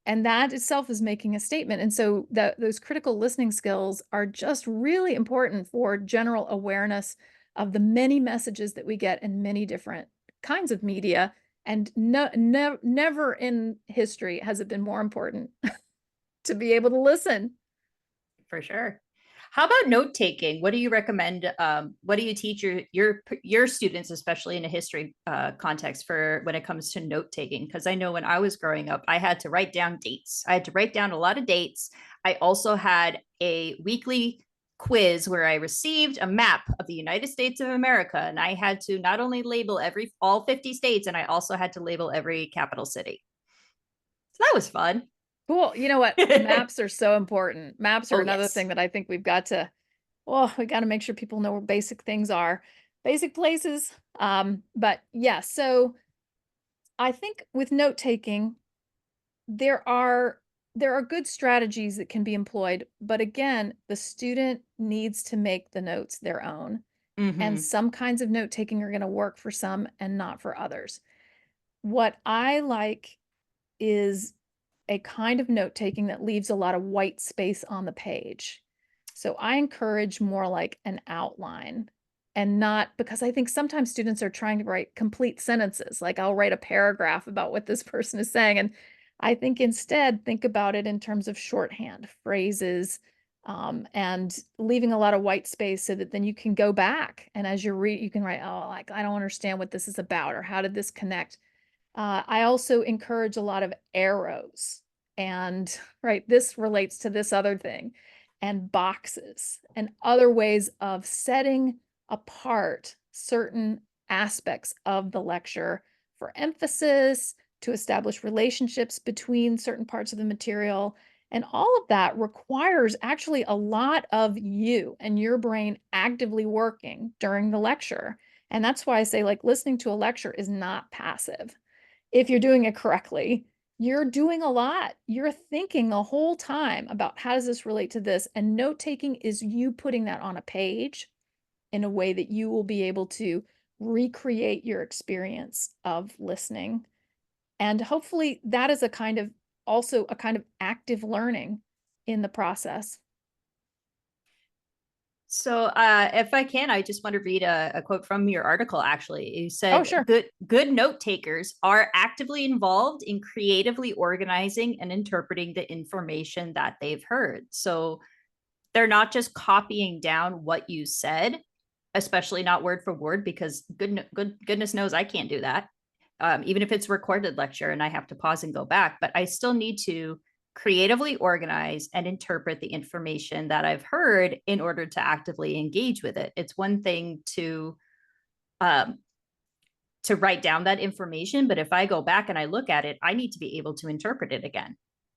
And that itself is making a statement. And so those critical listening skills are just really important for general awareness of the many messages that we get in many different kinds of media. And never in history has it been more important to be able to listen. For sure. How about note taking? What do you recommend? What do you teach your students, especially in a history context, for when it comes to note taking? Because I know when I was growing up, I had to write down dates. I had to write down a lot of dates. I also had a weekly quiz where I received a map of the United States of America, and I had to not only label all 50 states, and I also had to label every capital city. So that was fun. Cool. You know what? Maps are so important. Maps are Oh another yes. thing that I think we've got to, well, we got to make sure people know where basic things are, basic places. But yeah, so I think with note taking, there are good strategies that can be employed, but again, the student needs to make the notes their own. And Mm-hmm. some kinds of note taking are going to work for some and not for others. What I like is a kind of note taking that leaves a lot of white space on the page. So I encourage more like an outline, and not, because I think sometimes students are trying to write complete sentences. Like I'll write a paragraph about what this person is saying. And I think instead, think about it in terms of shorthand phrases, and leaving a lot of white space so that then you can go back. And as you read, you can write, oh, like, I don't understand what this is about, or how did this connect? I also encourage a lot of arrows, and right, this relates to this other thing, and boxes and other ways of setting apart certain aspects of the lecture for emphasis, to establish relationships between certain parts of the material. And all of that requires actually a lot of you and your brain actively working during the lecture. And that's why I say, like, listening to a lecture is not passive. If you're doing it correctly, you're doing a lot. You're thinking the whole time about how does this relate to this? And note taking is you putting that on a page in a way that you will be able to recreate your experience of listening. And hopefully that is also a kind of active learning in the process. So, if I can, I just want to read a quote from your article. Actually, you Oh, said sure. good note takers are actively involved in creatively organizing and interpreting the information that they've heard. So they're not just copying down what you said, especially not word for word, because goodness knows I can't do that. Even if it's recorded lecture and I have to pause and go back, but I still need to creatively organize and interpret the information that I've heard in order to actively engage with it. It's one thing um, to write down that information, but if I go back and I look at it, I need to be able to interpret it again.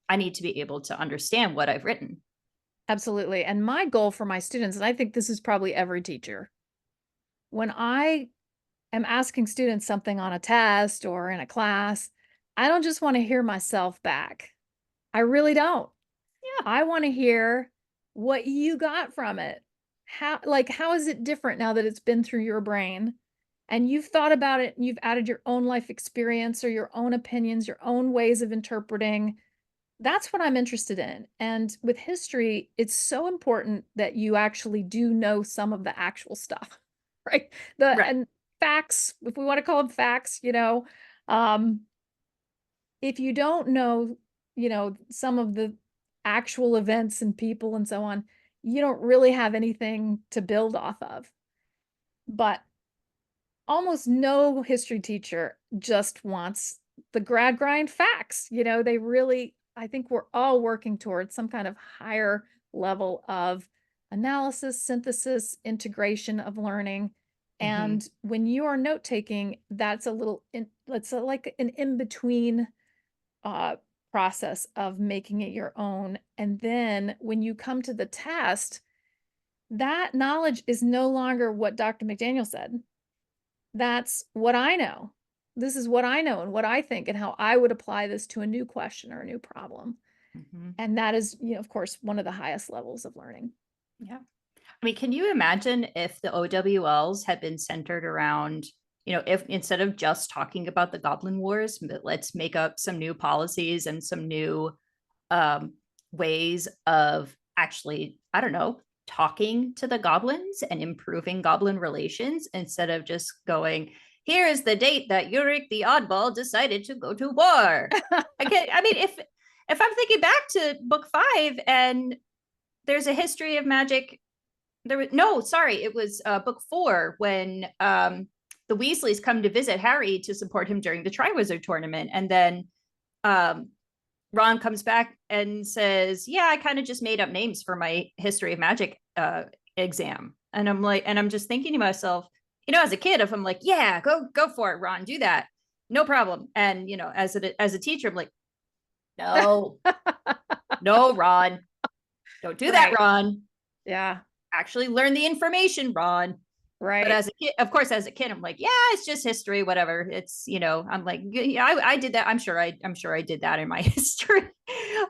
I need to be able to understand what I've written. Absolutely. And my goal for my students, and I think this is probably every teacher, when I am asking students something on a test or in a class, I don't just want to hear myself back. I really don't. Yeah. I want to hear what you got from it. How is it different now that it's been through your brain and you've thought about it and you've added your own life experience or your own opinions, your own ways of interpreting? That's what I'm interested in. And with history, it's so important that you actually do know some of the actual stuff, right? Right. And facts, if we want to call them facts, um, if you don't know, some of the actual events and people and so on, you don't really have anything to build off of. But almost no history teacher just wants the grad grind facts. They really, I think we're all working towards some kind of higher level of analysis, synthesis, integration of learning. Mm-hmm. And when you are note taking, that's like an in between uh, process of making it your own. And then when you come to the test, that knowledge is no longer what Dr. McDaniel said. That's what I know. This is what I know and what I think and how I would apply this to a new question or a new problem. Mm-hmm. And that is, of course, one of the highest levels of learning. Yeah. I mean, can you imagine if the OWLs had been centered around, if instead of just talking about the Goblin Wars, but let's make up some new policies and some new um, ways of actually, I don't know, talking to the goblins and improving goblin relations instead of just going, here is the date that Uric the Oddball decided to go to war. I mean, if I'm thinking back to book 5 and there's a history of magic there was no, sorry, it was book 4 when the Weasleys come to visit Harry to support him during the Triwizard Tournament, and then Ron comes back and says, "Yeah, I kind of just made up names for my history of magic exam." And I'm just thinking to myself, as a kid, if I'm like, "Yeah, go for it, Ron, do that, no problem." And as a teacher, I'm like, "No, no, Ron, don't do that, Ron. Yeah. Actually learn the information, Ron." Right. But as a kid, of course, I'm like, yeah, it's just history, whatever. It's, I'm like, yeah, I did that. I'm sure I did that in my history.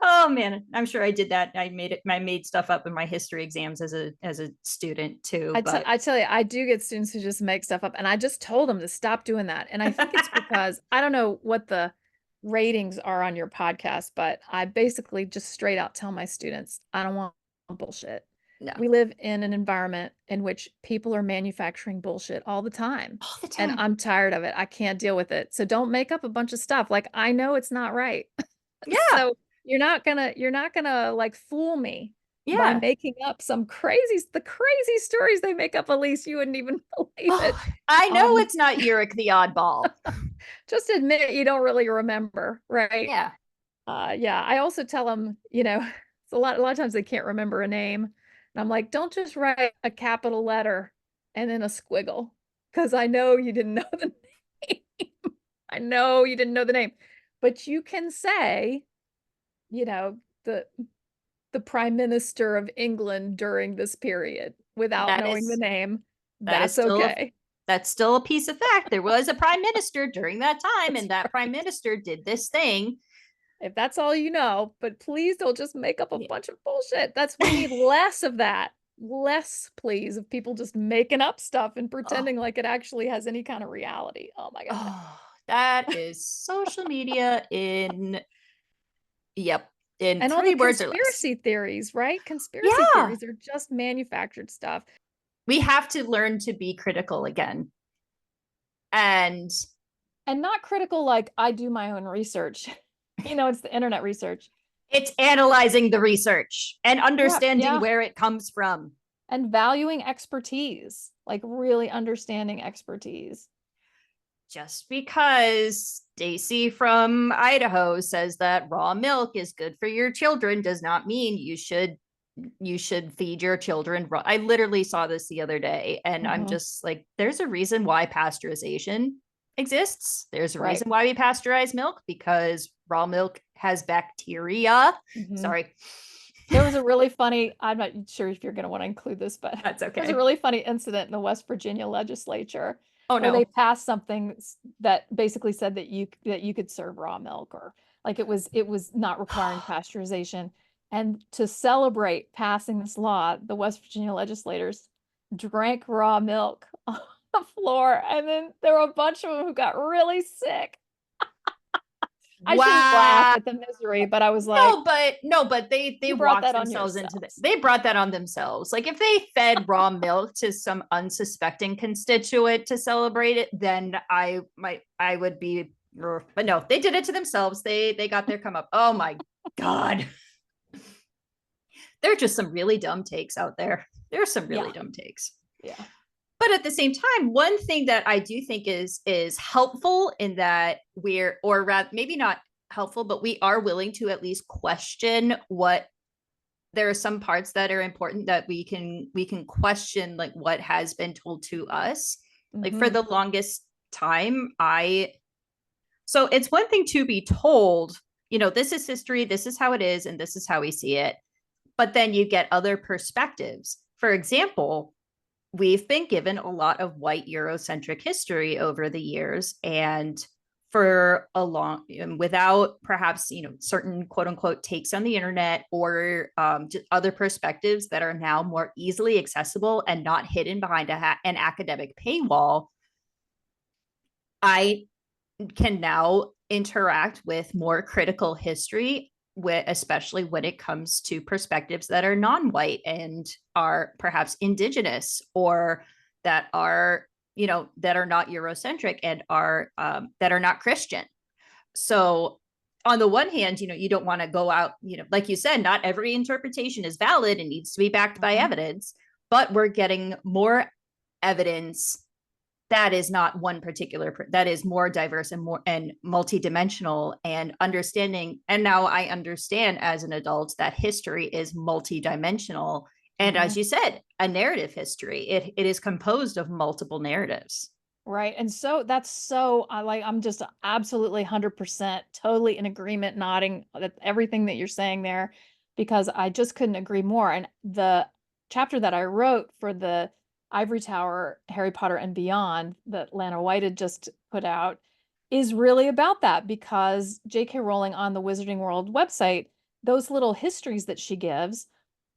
Oh man, I'm sure I did that. I made stuff up in my history exams as a student too. I But tell you, I do get students who just make stuff up, and I just told them to stop doing that. And I think it's because I don't know what the ratings are on your podcast, but I basically just straight out tell my students, I don't want bullshit. no, We live in an environment in which people are manufacturing bullshit all the time. all the And time. I'm tired of it. I can't deal with it. So don't make up a bunch of stuff. Like, I know it's not right. Yeah, So you're not gonna like fool me by yeah. making up the crazy stories they make up. Elise, you wouldn't even believe it. I know it's not Uric the oddball. Just admit you don't really remember, right? Yeah. Yeah. I also tell them, it's a lot of times they can't remember a name. And I'm like, don't just write a capital letter and then a squiggle, because I know you didn't know the name. I know you didn't know the name, but you can say, the Prime Minister of England during this period without knowing the name. That's okay. That's still a piece of fact. There was a prime minister during that time, and that prime minister did this thing. If that's all you know, but please don't just make up a bunch of bullshit. We need less of that. Less, please, of people just making up stuff and pretending like it actually has any kind of reality. Oh my God. Oh, that is social media in And all 3 the words or less. conspiracy theories, right? Conspiracy theories are just manufactured stuff. We have to learn to be critical again. And not critical like I do my own research. It's the internet research. It's analyzing the research and understanding where it comes from. And valuing expertise, like really understanding expertise. Just because Stacy from Idaho says that raw milk is good for your children does not mean you should feed your children raw. I literally saw this the other day, and I'm just like, there's a reason why pasteurization exists. There's a reason why we pasteurize milk, because raw milk has bacteria. Sorry. There was a really funny, I'm not sure if you're going to want to include this, but that's okay. There's a really funny incident in the West Virginia legislature. Oh no. Where they passed something that basically said that you could serve raw milk, or like it was not requiring pasteurization. And to celebrate passing this law, the West Virginia legislators drank raw milk on the floor, and then there were a bunch of them who got really sick. I shouldn't laugh at the misery, but I was like, no, but they walked themselves into this. They brought that on themselves. Like, if they fed raw milk to some unsuspecting constituent to celebrate it, then I would be, but no, they did it to themselves. They got their come up. Oh my God. There are just some really dumb takes out there. There are some really dumb takes. Yeah. But at the same time, one thing that I do think is helpful in that maybe not helpful, but we are willing to at least question there are some parts that are important that we can question, like what has been told to us. Like for the longest time, so it's one thing to be told, this is history, this is how it is, and this is how we see it. But then you get other perspectives. For example, we've been given a lot of white Eurocentric history over the years, and for a long, without perhaps, certain quote unquote takes on the internet, or just other perspectives that are now more easily accessible and not hidden behind an academic paywall, I can now interact with more critical history, especially when it comes to perspectives that are non-white and are perhaps indigenous, or that are that are not Eurocentric and are that are not Christian. So on the one hand, you don't want to go out, like you said, not every interpretation is valid and needs to be backed by evidence. but we're getting more evidence that is not one particular, that is more diverse and more and multidimensional, and understanding. And now I understand as an adult that history is multidimensional. And as you said, a narrative history, it is composed of multiple narratives. Right. And so that's so I like I'm just absolutely 100% totally in agreement, nodding at everything that you're saying there, because I just couldn't agree more. And the chapter that I wrote for the Ivory Tower, Harry Potter and Beyond that Lana White had just put out is really about that, because J.K. Rowling on the Wizarding World website, those little histories that she gives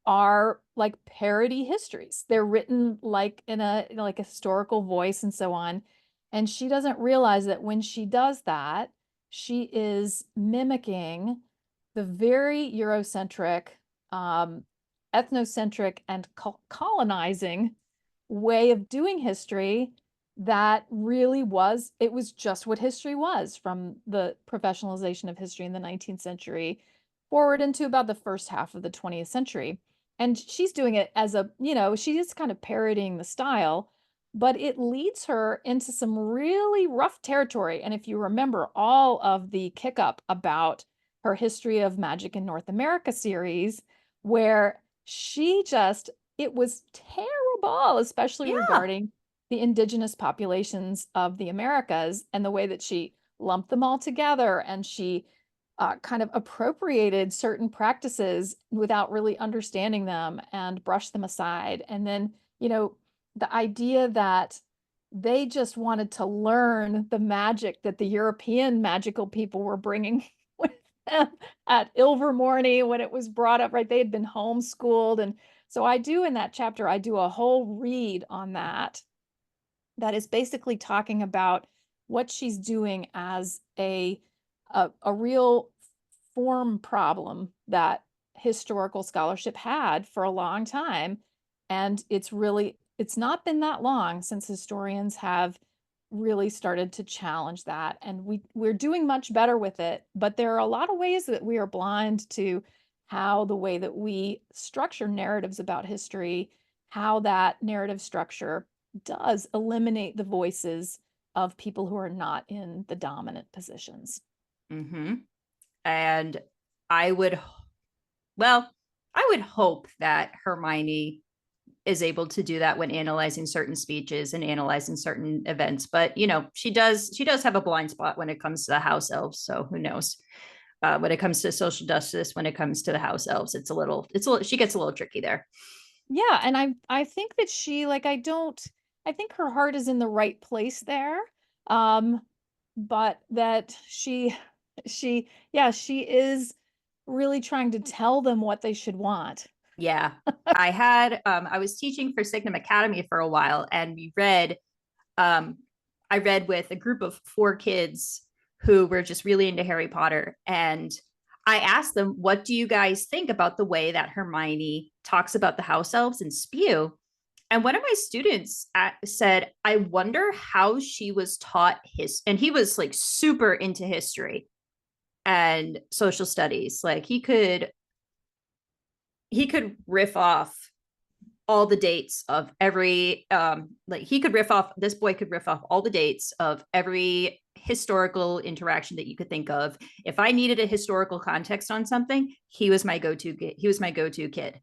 are like parody histories. They're written like in a like a historical voice and so on. And she doesn't realize that when she does that, she is mimicking the very Eurocentric, ethnocentric, and colonizing way of doing history that really was, it was just what history was from the professionalization of history in the 19th century forward into about the first half of the 20th century. And she's doing it as a, she is kind of parodying the style, but it leads her into some really rough territory. And if you remember all of the kick up about her History of Magic in North America series, where she just, it was terrible, especially regarding the indigenous populations of the Americas and the way that she lumped them all together, and she kind of appropriated certain practices without really understanding them and brushed them aside. And then, the idea that they just wanted to learn the magic that the European magical people were bringing with them at Ilvermorny when it was brought up, right? They had been homeschooled. And so I do, in that chapter, I do a whole read on that is basically talking about what she's doing as a real form problem that historical scholarship had for a long time. And it's not been that long since historians have really started to challenge that. And we're doing much better with it, but there are a lot of ways that we are blind to how the way that we structure narratives about history, how that narrative structure does eliminate the voices of people who are not in the dominant positions. Mm-hmm. And I would hope that Hermione is able to do that when analyzing certain speeches and analyzing certain events. But she does have a blind spot when it comes to the house elves. So who knows? When it comes to social justice, when it comes to the house elves, she gets a little tricky there. Yeah, and I think that she like I think her heart is in the right place there. But that she is really trying to tell them what they should want. Yeah. I was teaching for Signum Academy for a while, and I read with a group of 4 kids who were just really into Harry Potter. And I asked them, what do you guys think about the way that Hermione talks about the house elves and Spew? And one of my students said, I wonder how she was taught and he was like super into history and social studies. Like he could riff off all the dates of every this boy could riff off all the dates of every historical interaction that you could think of. If I needed a historical context on something, he was my go-to kid.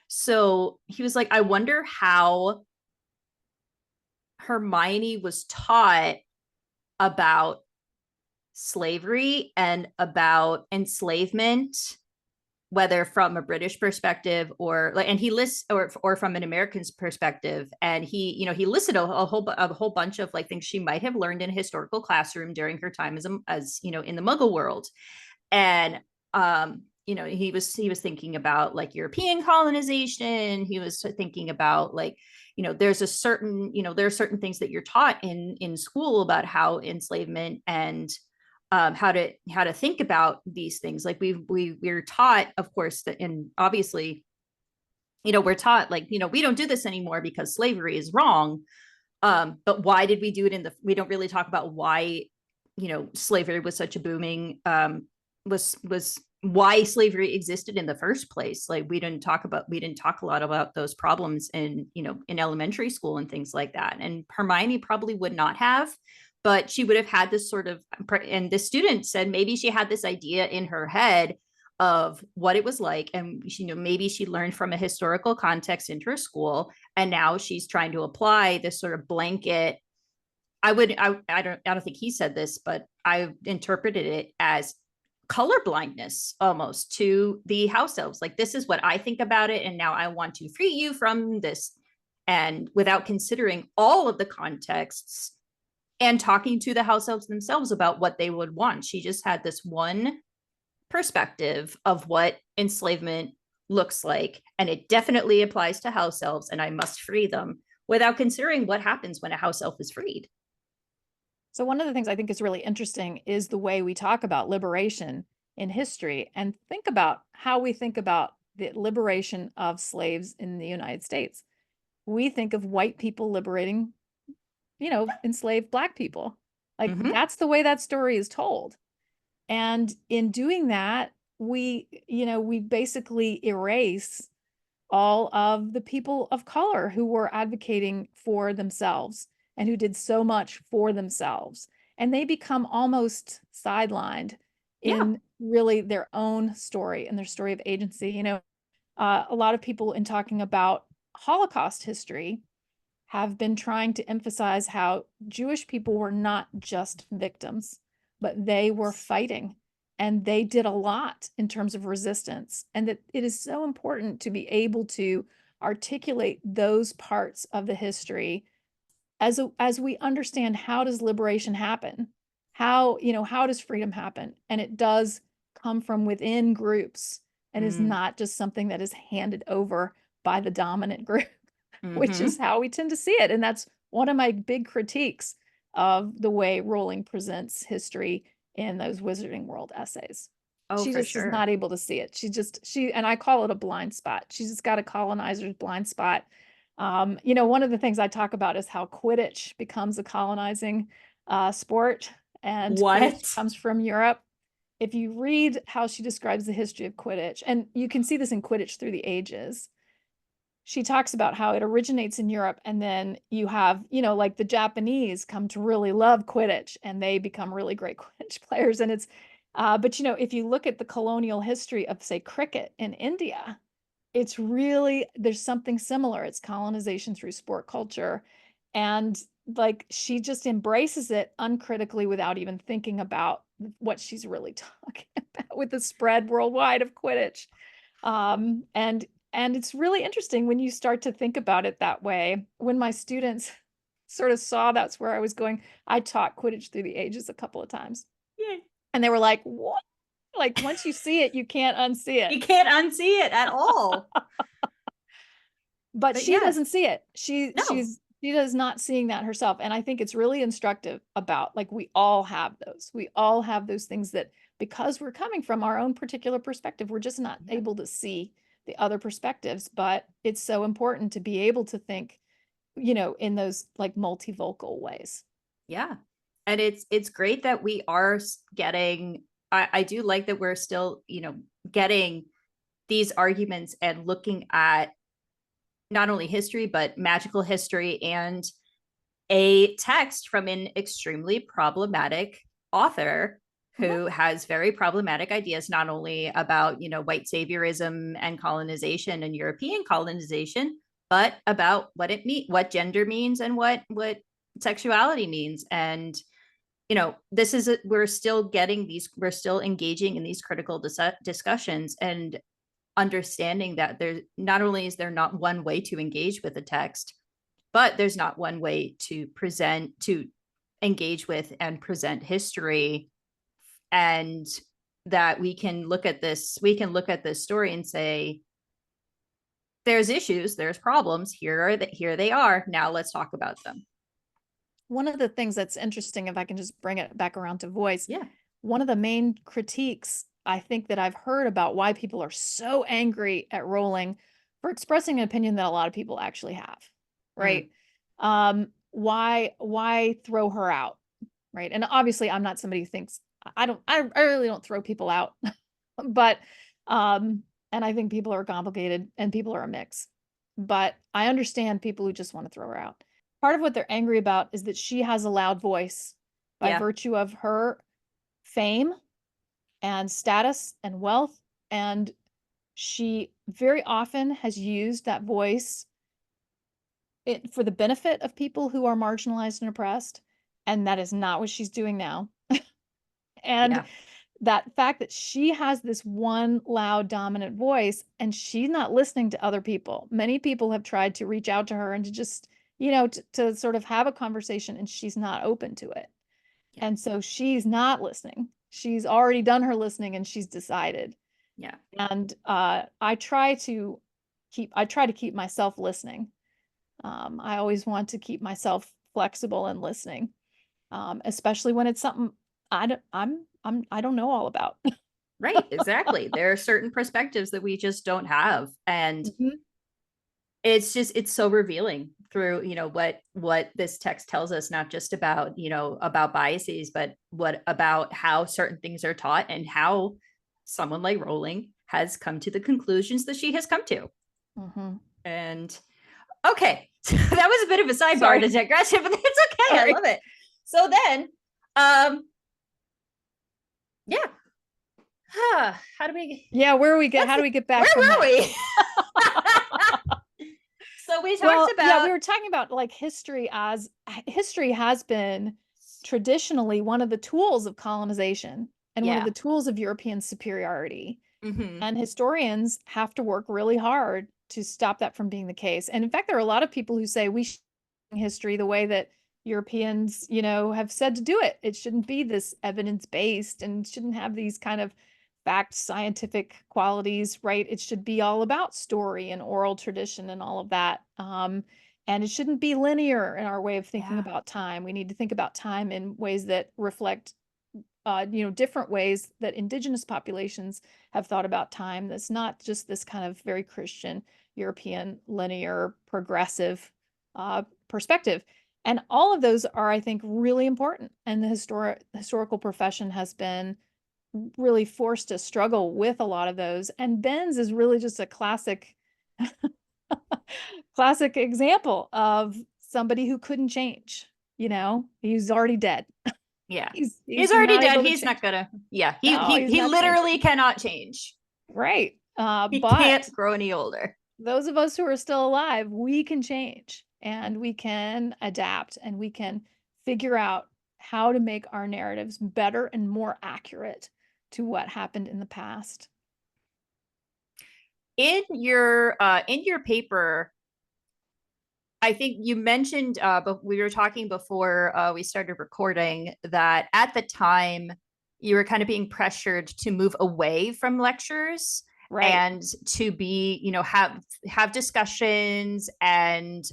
So he was like, I wonder how Hermione was taught about slavery and about enslavement, whether from a British perspective and he lists or from an American's perspective. And he listed a whole bunch of like things she might have learned in a historical classroom during her time as in the Muggle world. And he was thinking about like European colonization. He was thinking about like, there are certain things that you're taught in school about how enslavement and how to think about these things. Like we're taught, of course, that, and obviously, we're taught like, we don't do this anymore because slavery is wrong. But why did we do it we don't really talk about why, slavery was such a booming, was why slavery existed in the first place. Like we didn't talk a lot about those problems in, in elementary school and things like that. And Hermione probably would not have, but she would have had this sort of, and the student said maybe she had this idea in her head of what it was like. And maybe she learned from a historical context into her school. And now she's trying to apply this sort of blanket. I don't think he said this, but I interpreted it as color blindness almost to the house elves. Like, this is what I think about it, and now I want to free you from this. And without considering all of the contexts and talking to the house elves themselves about what they would want. She just had this one perspective of what enslavement looks like. And it definitely applies to house elves, and I must free them, without considering what happens when a house elf is freed. So one of the things I think is really interesting is the way we talk about liberation in history, and think about how we think about the liberation of slaves in the United States. We think of white people liberating, enslaved Black people. Like that's the way that story is told. And in doing that, we basically erase all of the people of color who were advocating for themselves and who did so much for themselves. And they become almost sidelined in really their own story and their story of agency. A lot of people, in talking about Holocaust history, have been trying to emphasize how Jewish people were not just victims, but they were fighting, and they did a lot in terms of resistance. And that it is so important to be able to articulate those parts of the history as we understand, how does liberation happen? How does freedom happen? And it does come from within groups, and is not just something that is handed over by the dominant group, which is how we tend to see it. And that's one of my big critiques of the way Rowling presents history in those Wizarding World essays. Oh, She for just is sure. not able to see it. And I call it a blind spot. She's just got a colonizer's blind spot. One of the things I talk about is how Quidditch becomes a colonizing sport, and Quidditch comes from Europe. If you read how she describes the history of Quidditch, and you can see this in Quidditch Through the Ages, she talks about how it originates in Europe, and then you have, like the Japanese come to really love Quidditch, and they become really great Quidditch players. And it's, but if you look at the colonial history of, say, cricket in India, it's really, there's something similar. It's colonization through sport culture. And like, she just embraces it uncritically without even thinking about what she's really talking about with the spread worldwide of Quidditch. And it's really interesting when you start to think about it that way. When my students sort of saw that's where I was going, I taught Quidditch Through the Ages a couple of times. Yeah. And they were like, what? Like, once you see it, you can't unsee it. You can't unsee it at all. But she doesn't see it. She does not seeing that herself. And I think it's really instructive about, like, we all have those. We all have those things that, because we're coming from our own particular perspective, we're just not able to see the other perspectives. But it's so important to be able to think, in those like multivocal ways. Yeah. And it's great that we are getting, I do like that we're still, getting these arguments and looking at not only history, but magical history, and a text from an extremely problematic author who has very problematic ideas, not only about, white saviorism and colonization and European colonization, but about what it means, what gender means, and what sexuality means. And we're still engaging in these critical discussions, and understanding that there's not only is there not one way to engage with a text, but there's not one way to engage with and present history. And that we can look at this story and say, there's issues, there's problems, here they are, now let's talk about them. One of the things that's interesting, if I can just bring it back around to voice, Yeah. one of the main critiques I think that I've heard about why people are so angry at Rowling for expressing an opinion that a lot of people actually have, right? Why throw her out, right? And obviously I'm not somebody who thinks, I really don't throw people out. But, and I think people are complicated and people are a mix. But I understand people who just want to throw her out. Part of what they're angry about is that she has a loud voice by Yeah. virtue of her fame and status and wealth. And she very often has used that voice for the benefit of people who are marginalized and oppressed. And that is not what she's doing now. And Yeah. that fact that she has this one loud dominant voice and she's not listening to other people. Many people have tried to reach out to her and to just, to sort of have a conversation, and she's not open to it. Yeah. And so she's not listening. She's already done her listening and she's decided. Yeah. And I try to keep myself listening. I always want to keep myself flexible and listening, especially when it's something I don't know all about. Right. Exactly. There are certain perspectives that we just don't have. And Mhm. it's so revealing through, what this text tells us, not just about, about biases, but what about how certain things are taught and how someone like Rowling has come to the conclusions that she has come to. Mhm. And okay, that was a bit of a sidebar to Sorry. digression, but it's okay. I Sorry. love it. So then, yeah. How do we? Yeah, how do we get back from Where were that? we? So we Well, talked yeah, we about were talking about like history has been traditionally one of the tools of colonization and one of yeah. the tools of European superiority. Mm-hmm. And historians have to work really hard to stop that from being the case. And in fact, there are a lot of people who say we should do history the way that Europeans, have said to do it. It shouldn't be this evidence-based and shouldn't have these kind of fact scientific qualities, right? It should be all about story and oral tradition and all of that. And it shouldn't be linear in our way of thinking Yeah. about time. We need to think about time in ways that reflect different ways that indigenous populations have thought about time. That's not just this kind of very Christian, European, linear, progressive perspective. And all of those are, I think, really important. And the historical profession has been really forced to struggle with a lot of those. And Ben's is really just a classic example of somebody who couldn't change. He's already dead. Yeah. He's He's already not dead. able to He's change. not gonna. Yeah. He No, he he's he not literally changing. cannot change. Right. He But can't grow any older. those of us who are still alive, we can change and we can adapt and we can figure out how to make our narratives better and more accurate to what happened in the past. In your paper, I think you mentioned, but we were talking before we started recording, that at the time you were kind of being pressured to move away from lectures Right. and to be, have discussions and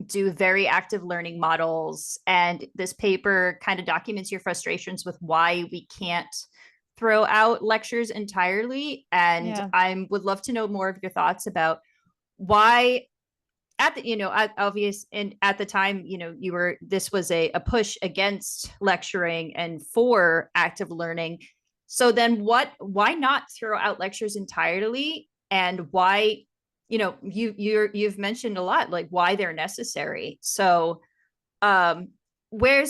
do very active learning models. And this paper kind of documents your frustrations with why we can't throw out lectures entirely. And Yeah. I would love to know more of your thoughts about why at the obvious, and at the time, this was a push against lecturing and for active learning. So then why not throw out lectures entirely, and why, you've mentioned a lot like why they're necessary. So where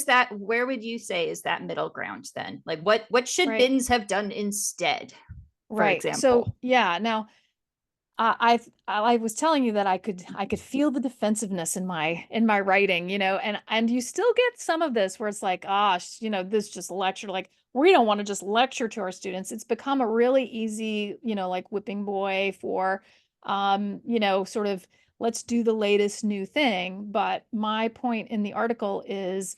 would you say is that middle ground then? Like what should Right. bins have done instead, for Right. So example? yeah, now I was telling you that I could feel the defensiveness in my writing, and you still get some of this where it's like, gosh, this just lecture, like we don't want to just lecture to our students. It's become a really easy, like whipping boy for, sort of let's do the latest new thing. But my point in the article is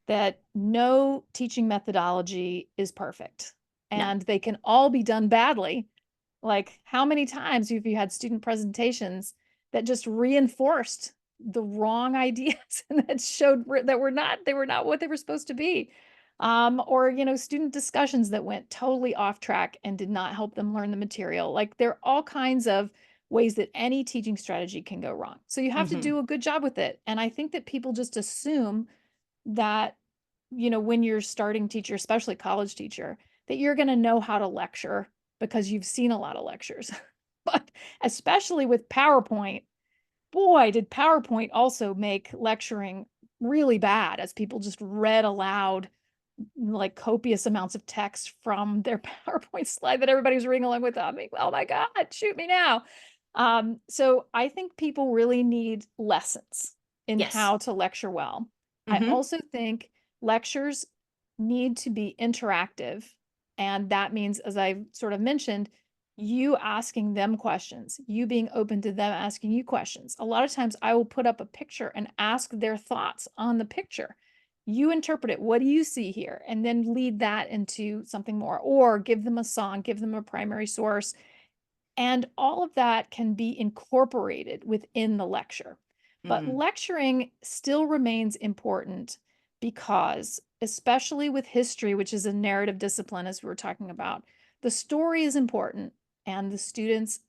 that no teaching methodology is perfect, No. and they can all be done badly. Like, how many times have you had student presentations that just reinforced the wrong ideas and that showed that they were not what they were supposed to be? Or, student discussions that went totally off track and did not help them learn the material. Like, there are all kinds of ways that any teaching strategy can go wrong. So you have to Mm-hmm. do a good job with it. And I think that people just assume that, when you're starting teacher, especially college teacher, that you're going to know how to lecture because you've seen a lot of lectures. But especially with PowerPoint, boy, did PowerPoint also make lecturing really bad as people just read aloud like copious amounts of text from their PowerPoint slide that everybody was reading along with. I mean, oh my God, shoot me now. So I think people really need lessons in Yes. how to lecture well. I Hmm. also think lectures need to be interactive. And that means, as I sort of mentioned, you asking them questions, you being open to them asking you questions. A lot of times I will put up a picture and ask their thoughts on the picture. You interpret it. What do you see here? And then lead that into something more, or give them a song, give them a primary source. And all of that can be incorporated within the lecture. But Mm. lecturing still remains important because, especially with history, which is a narrative discipline, as we were talking about, the story is important. And the students,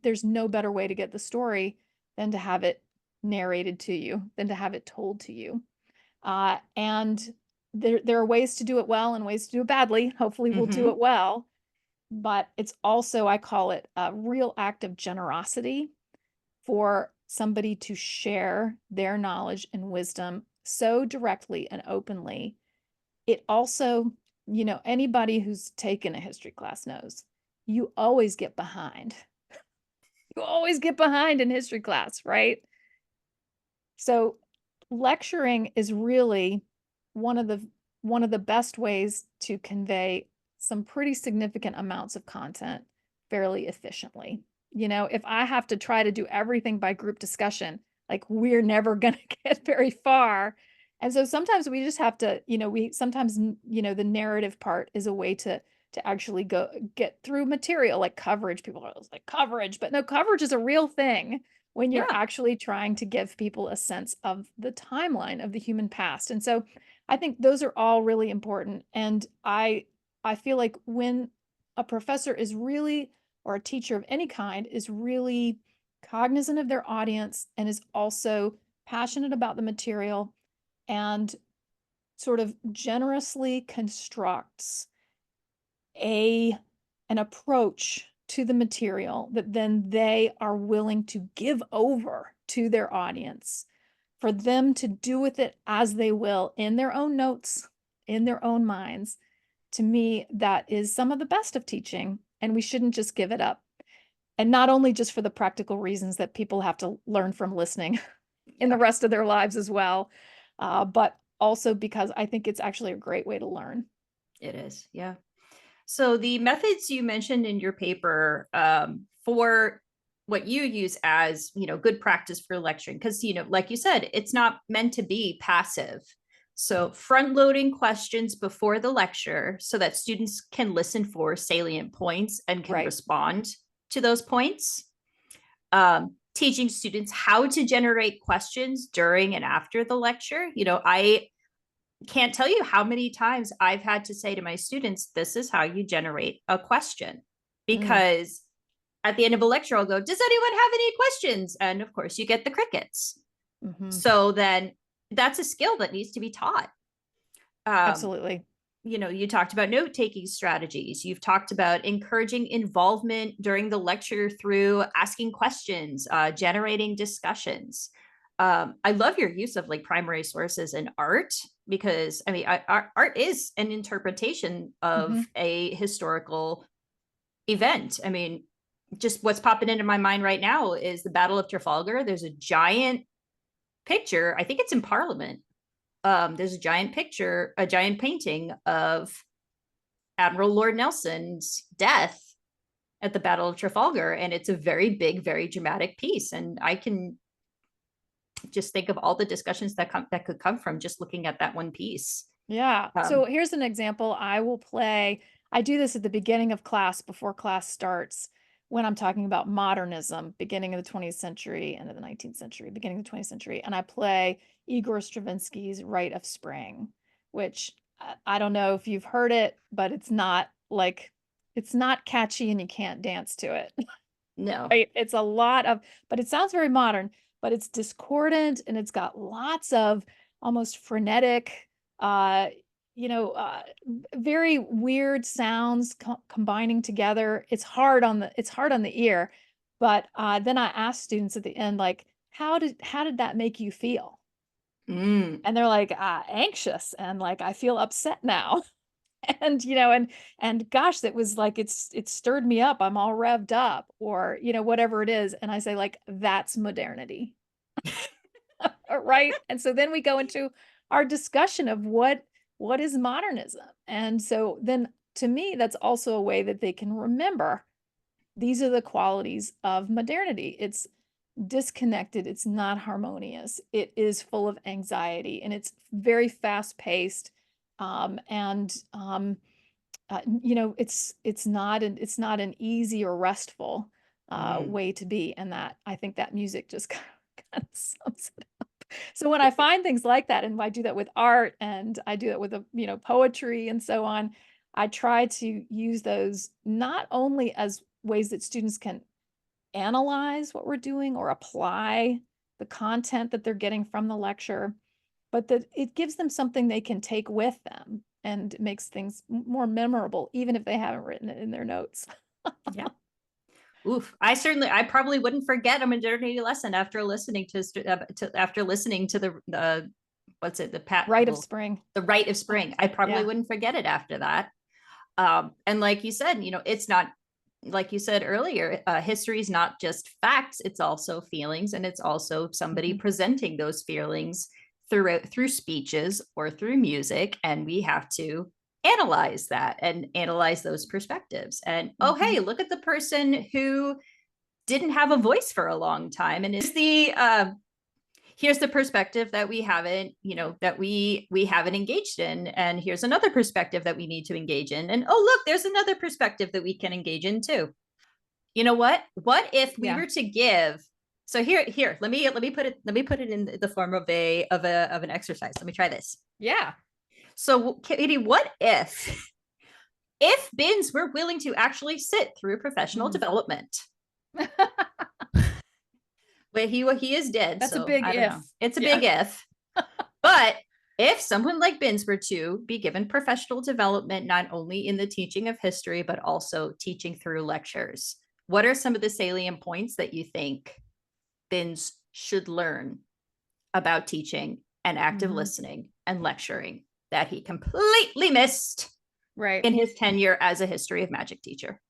there's no better way to get the story than to have it narrated to you, than to have it told to you. And there are ways to do it well and ways to do it badly. Hopefully, we'll do Hmm. it well. But it's also, I call it a real act of generosity for somebody to share their knowledge and wisdom so directly and openly. It also, anybody who's taken a history class knows you always get behind. You always get behind in history class, right? So lecturing is really one of the one of the best ways to convey some pretty significant amounts of content fairly efficiently. If I have to try to do everything by group discussion, like we're never going to get very far. And so sometimes we just have to, we sometimes, the narrative part is a way to actually go get through material like coverage. People are like coverage, but no, coverage is a real thing when you're Yeah. actually trying to give people a sense of the timeline of the human past. And so I think those are all really important. And I feel like when a professor is really, or a teacher of any kind is really cognizant of their audience and is also passionate about the material and sort of generously constructs a an approach to the material that then they are willing to give over to their audience for them to do with it as they will in their own notes, in their own minds. To me, that is some of the best of teaching, and we shouldn't just give it up. And not only just for the practical reasons that people have to learn from listening in the Yeah. rest of their lives as well, but also because I think it's actually a great way to learn. It is. Yeah. So the methods you mentioned in your paper for what you use as, good practice for lecturing, because, like you said, it's not meant to be passive. So front loading questions before the lecture so that students can listen for salient points and can Right. respond to those points. Teaching students how to generate questions during and after the lecture. I can't tell you how many times I've had to say to my students, this is how you generate a question. Mm, Because at the end of a lecture, I'll go, does anyone have any questions? And of course, you get the crickets. mhm. So then that's a skill that needs to be taught. Um, Absolutely. you talked about note taking strategies. You've talked about encouraging involvement during the lecture through asking questions, generating discussions. I love your use of like primary sources and art because I mean, art is an interpretation of Mhm. a historical event. I mean, just what's popping into my mind right now is the Battle of Trafalgar. There's a giant picture. I think it's in Parliament. There's a giant picture, a giant painting of Admiral Lord Nelson's death at the Battle of Trafalgar, and it's a very big, very dramatic piece. And I can just think of all the discussions that could come from just looking at that one piece. Yeah. So Um, here's an example. I will play. I do this at the beginning of class before class starts when I'm talking about modernism, beginning of the 20th century, end of the 19th century, beginning of the 20th century. And I play Igor Stravinsky's Rite of Spring, which I don't know if you've heard it, but it's not catchy and you can't dance to it. no, Right? It's a lot of, but it sounds very modern, but it's discordant and it's got lots of almost frenetic, uh, very weird sounds combining together. It's hard on the ear. But then I asked students at the end, like, how did that make you feel? Mm. And they're like, anxious, and like, I feel upset now. And and gosh, that was like, it stirred me up. I'm all revved up, or whatever it is. And I say, like, that's modernity. Right. And so then we go into our discussion of what is modernism. And so then, to me, that's also a way that they can remember these are the qualities of modernity. It's disconnected, it's not harmonious, it is full of anxiety, and it's very fast paced. And it's not an easy or restful Mm. way to be. And that, I think, that music just kind of sums it up. So when I find things like that, and I do that with art, and I do that with poetry and so on, I try to use those not only as ways that students can analyze what we're doing or apply the content that they're getting from the lecture, but that it gives them something they can take with them, and it makes things more memorable, even if they haven't written it in their notes. Yeah. Oof. I probably wouldn't forget a modernity lesson after listening to the what's it, Rite of Spring. the Rite of Spring. I probably Yeah. wouldn't forget it after that. And like you said, it's not, like you said earlier, history is not just facts, it's also feelings, and it's also somebody Mhm. presenting those feelings through speeches or through music, and we have to analyze that and analyze those perspectives. And oh, Mhm. hey, look at the person who didn't have a voice for a long time, and is here's the perspective that we haven't, that we haven't engaged in, and here's another perspective that we need to engage in, and oh, look, there's another perspective that we can engage in too. You know what if we Yeah. were to give, so here, let me put it in the form of an exercise. Let me try this. Yeah. So Katie, what if bins were willing to actually sit through professional Mm. development? But he is dead, That's a so big I don't if. know. It's a big Yeah. if. But if someone like Binns were to be given professional development, not only in the teaching of history, but also teaching through lectures, what are some of the salient points that you think Binns should learn about teaching and active Mhm. listening and lecturing that he completely missed Right. in his tenure as a history of magic teacher?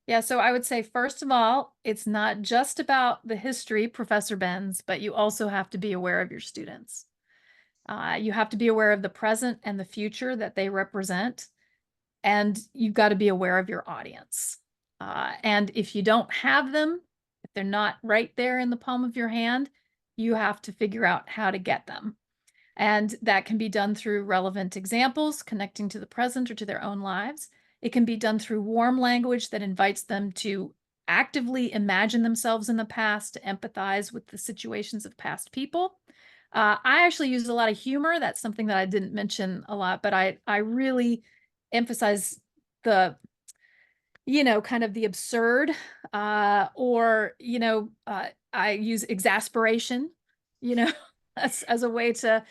Yeah, so I would say, first of all, it's not just about the history, Professor Benz, but you also have to be aware of your students. You have to be aware of the present and the future that they represent, and you've got to be aware of your audience. And if you don't have them, if they're not right there in the palm of your hand, you have to figure out how to get them. And that can be done through relevant examples, connecting to the present or to their own lives. It can be done through warm language that invites them to actively imagine themselves in the past, to empathize with the situations of past people. I actually use a lot of humor. That's something that I didn't mention a lot, but I really emphasize the kind of the absurd, or, I use exasperation, you know, as a way to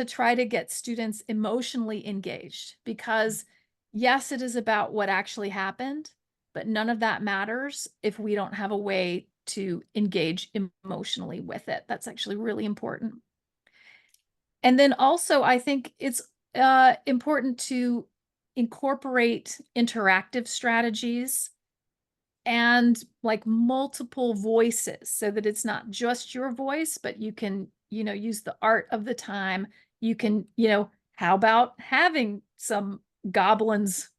try to get students emotionally engaged. Because yes, it is about what actually happened, but none of that matters if we don't have a way to engage emotionally with it. That's actually really important. And then also, I think it's important to incorporate interactive strategies and like multiple voices, so that it's not just your voice, but you can, use the art of the time. You can, how about having some goblins,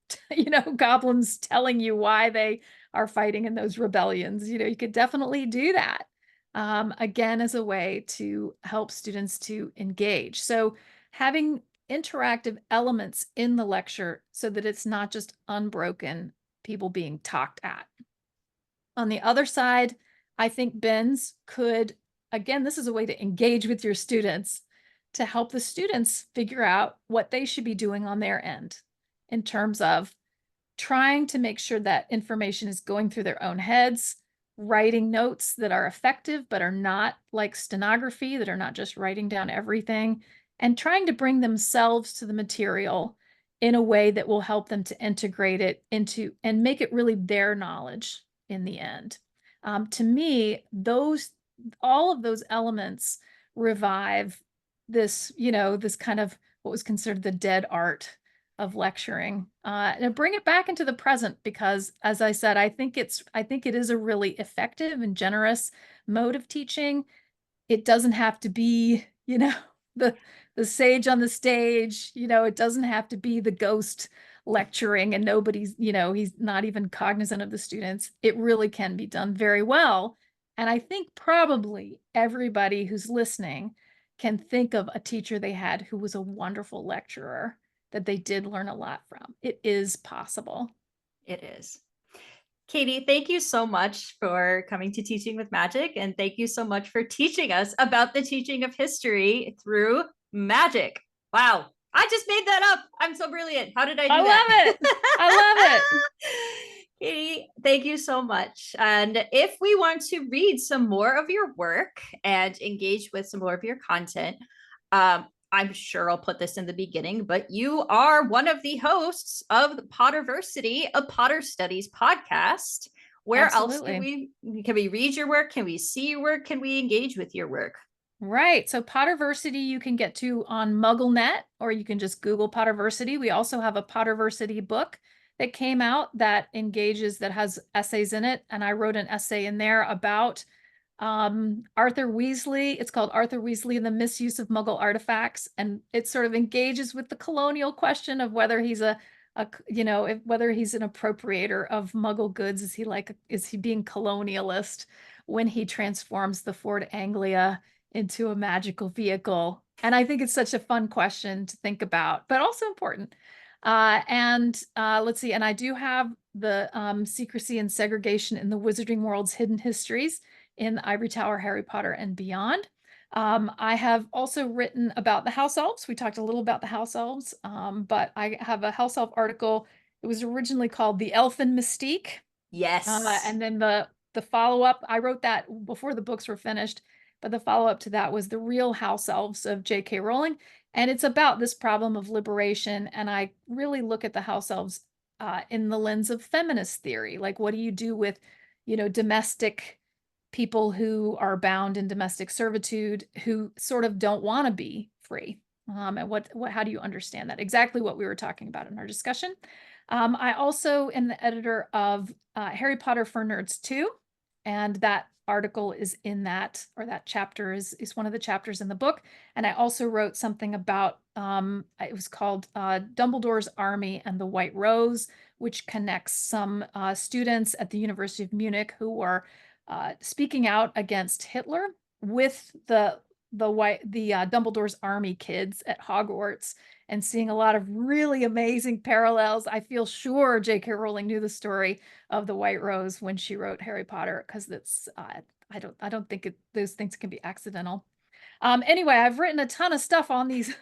goblins telling you why they are fighting in those rebellions. You could definitely do that. Again, as a way to help students to engage. So having interactive elements in the lecture so that it's not just unbroken people being talked at. On the other side, I think Ben's could, again, this is a way to engage with your students, to help the students figure out what they should be doing on their end in terms of trying to make sure that information is going through their own heads, writing notes that are effective but are not like stenography, that are not just writing down everything, and trying to bring themselves to the material in a way that will help them to integrate it into and make it really their knowledge in the end. To me, all of those elements revive this, this kind of what was considered the dead art of lecturing, and bring it back into the present, because as I said, I think it is a really effective and generous mode of teaching. It doesn't have to be, the the sage on the stage, it doesn't have to be the ghost lecturing and nobody's, he's not even cognizant of the students. It really can be done very well. And I think probably everybody who's listening can think of a teacher they had who was a wonderful lecturer that they did learn a lot from. It is possible. It is. Katy, thank you so much for coming to Teaching with Magic. And thank you so much for teaching us about the teaching of history through magic. Wow. I just made that up. I'm so brilliant. How did I do that? I love it. I love it. Katy, thank you so much. And if we want to read some more of your work and engage with some more of your content, I'm sure I'll put this in the beginning, but you are one of the hosts of the Potterversity, a Potter Studies podcast. Where Absolutely. else can we read your work? Can we see your work? Can we engage with your work? Right. So Potterversity you can get to on MuggleNet, or you can just Google Potterversity. We also have a Potterversity book that came out that has essays in it. And I wrote an essay in there about Arthur Weasley. It's called Arthur Weasley and the Misuse of Muggle Artifacts. And it sort of engages with the colonial question of whether he's whether he's an appropriator of Muggle goods. Is he being colonialist when he transforms the Ford Anglia into a magical vehicle? And I think it's such a fun question to think about, but also important. Let's see, and I do have the Secrecy and Segregation in the Wizarding World's Hidden Histories in the Ivory Tower, Harry Potter, and Beyond. I have also written about the house elves. We talked a little about the house elves, but I have a house elf article. It was originally called The Elfin Mystique. Yes. And then the follow-up, I wrote that before the books were finished, but the follow-up to that was The Real House Elves of J.K. Rowling. And it's about this problem of liberation. And I really look at the house elves in the lens of feminist theory. Like, what do you do with, domestic people who are bound in domestic servitude, who sort of don't want to be free? And how do you understand that? Exactly what we were talking about in our discussion. I also am the editor of Harry Potter for Nerds 2, and that article is in that, or that chapter is one of the chapters in the book. And I also wrote something about, it was called Dumbledore's Army and the White Rose, which connects some students at the University of Munich who are speaking out against Hitler with the Dumbledore's Army kids at Hogwarts, and seeing a lot of really amazing parallels. I feel sure J.K. Rowling knew the story of the White Rose when she wrote Harry Potter, because that's I don't think those things can be accidental. Anyway, I've written a ton of stuff on these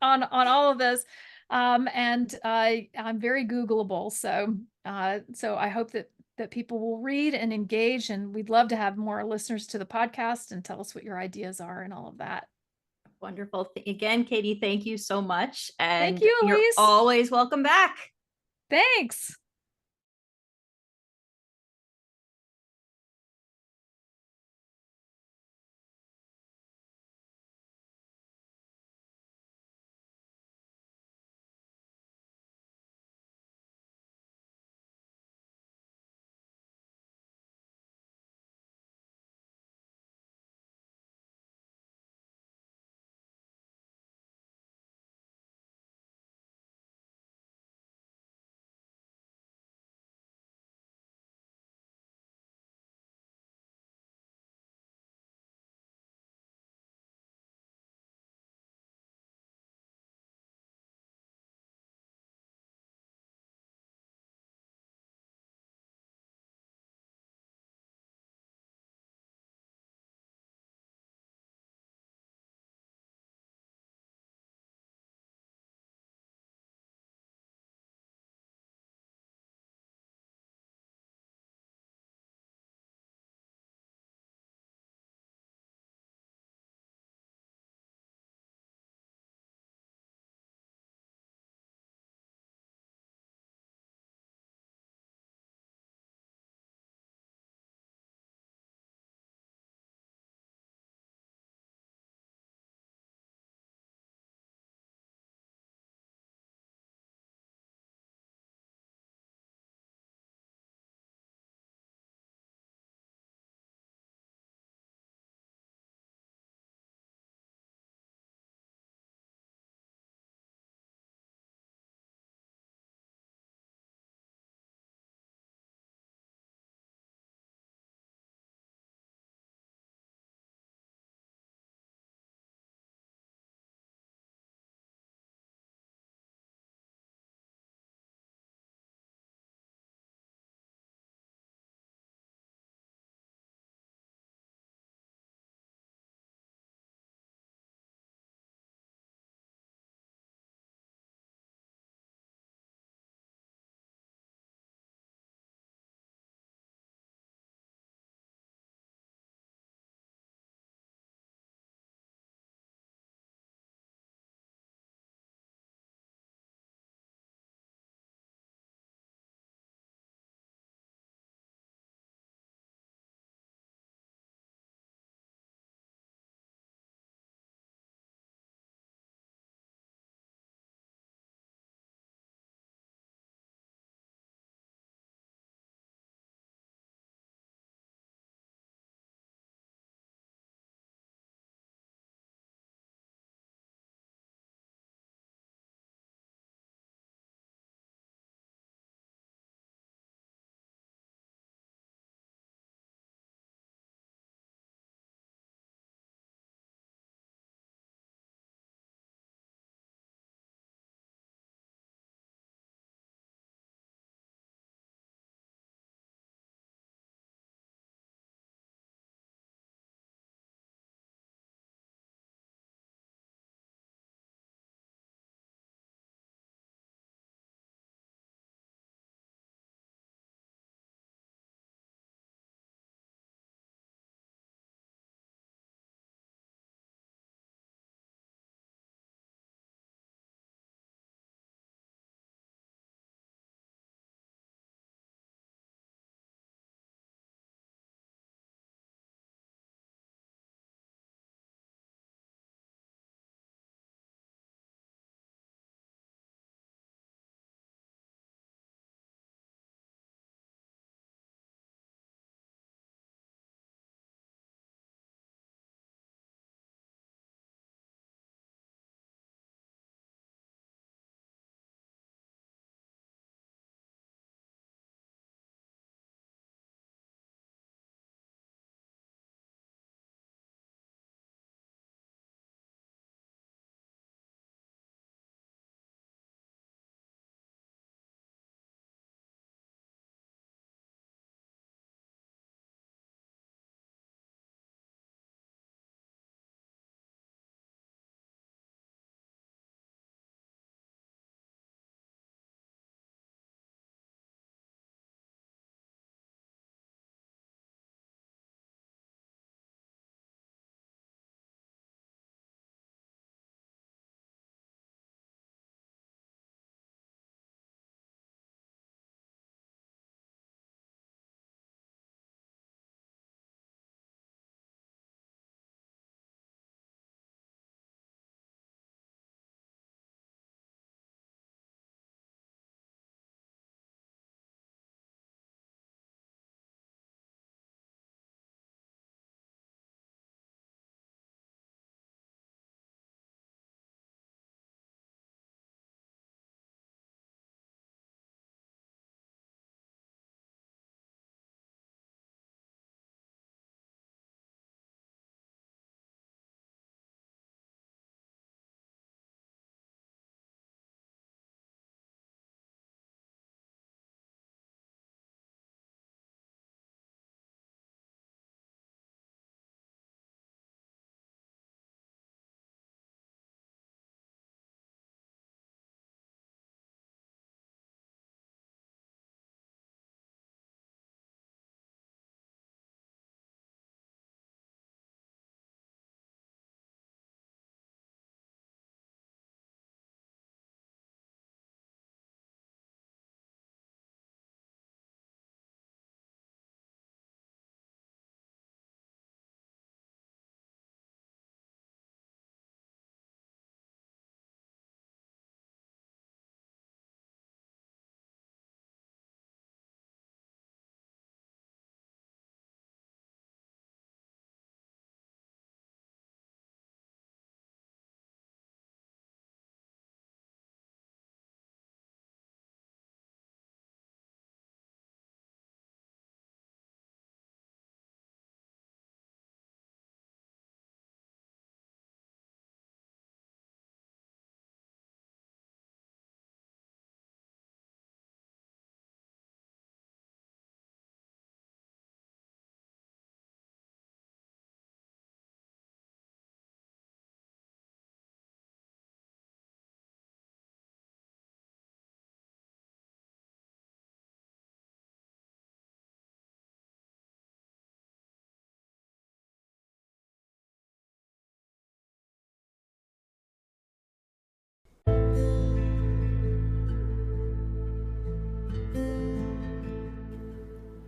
on all of this, and I'm very Googleable. So I hope that people will read and engage, and we'd love to have more listeners to the podcast and tell us what your ideas are and all of that. Wonderful. Again, Katy, thank you so much. Thank And you, you're Elise. always welcome back. Thanks.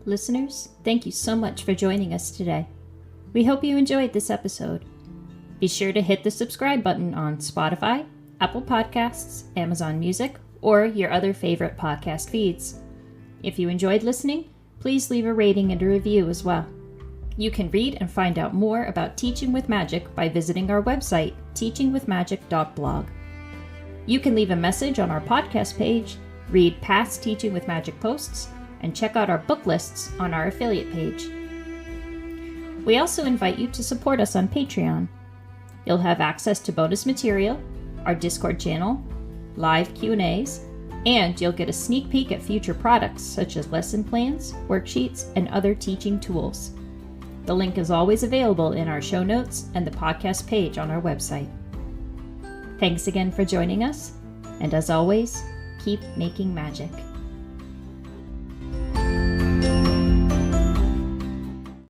Listeners, thank you so much for joining us today. We hope you enjoyed this episode. Be sure to hit the subscribe button on Spotify, Apple Podcasts, Amazon Music, or your other favorite podcast feeds. If you enjoyed listening, please leave a rating and a review as well. You can read and find out more about Teaching with Magic by visiting our website, teachingwithmagic.blog. You can leave a message on our podcast page, read past Teaching with Magic posts, and check out our book lists on our affiliate page. We also invite you to support us on Patreon. You'll have access to bonus material, our Discord channel, live Q&As, and you'll get a sneak peek at future products such as lesson plans, worksheets, and other teaching tools. The link is always available in our show notes and the podcast page on our website. Thanks again for joining us, and as always, keep making magic.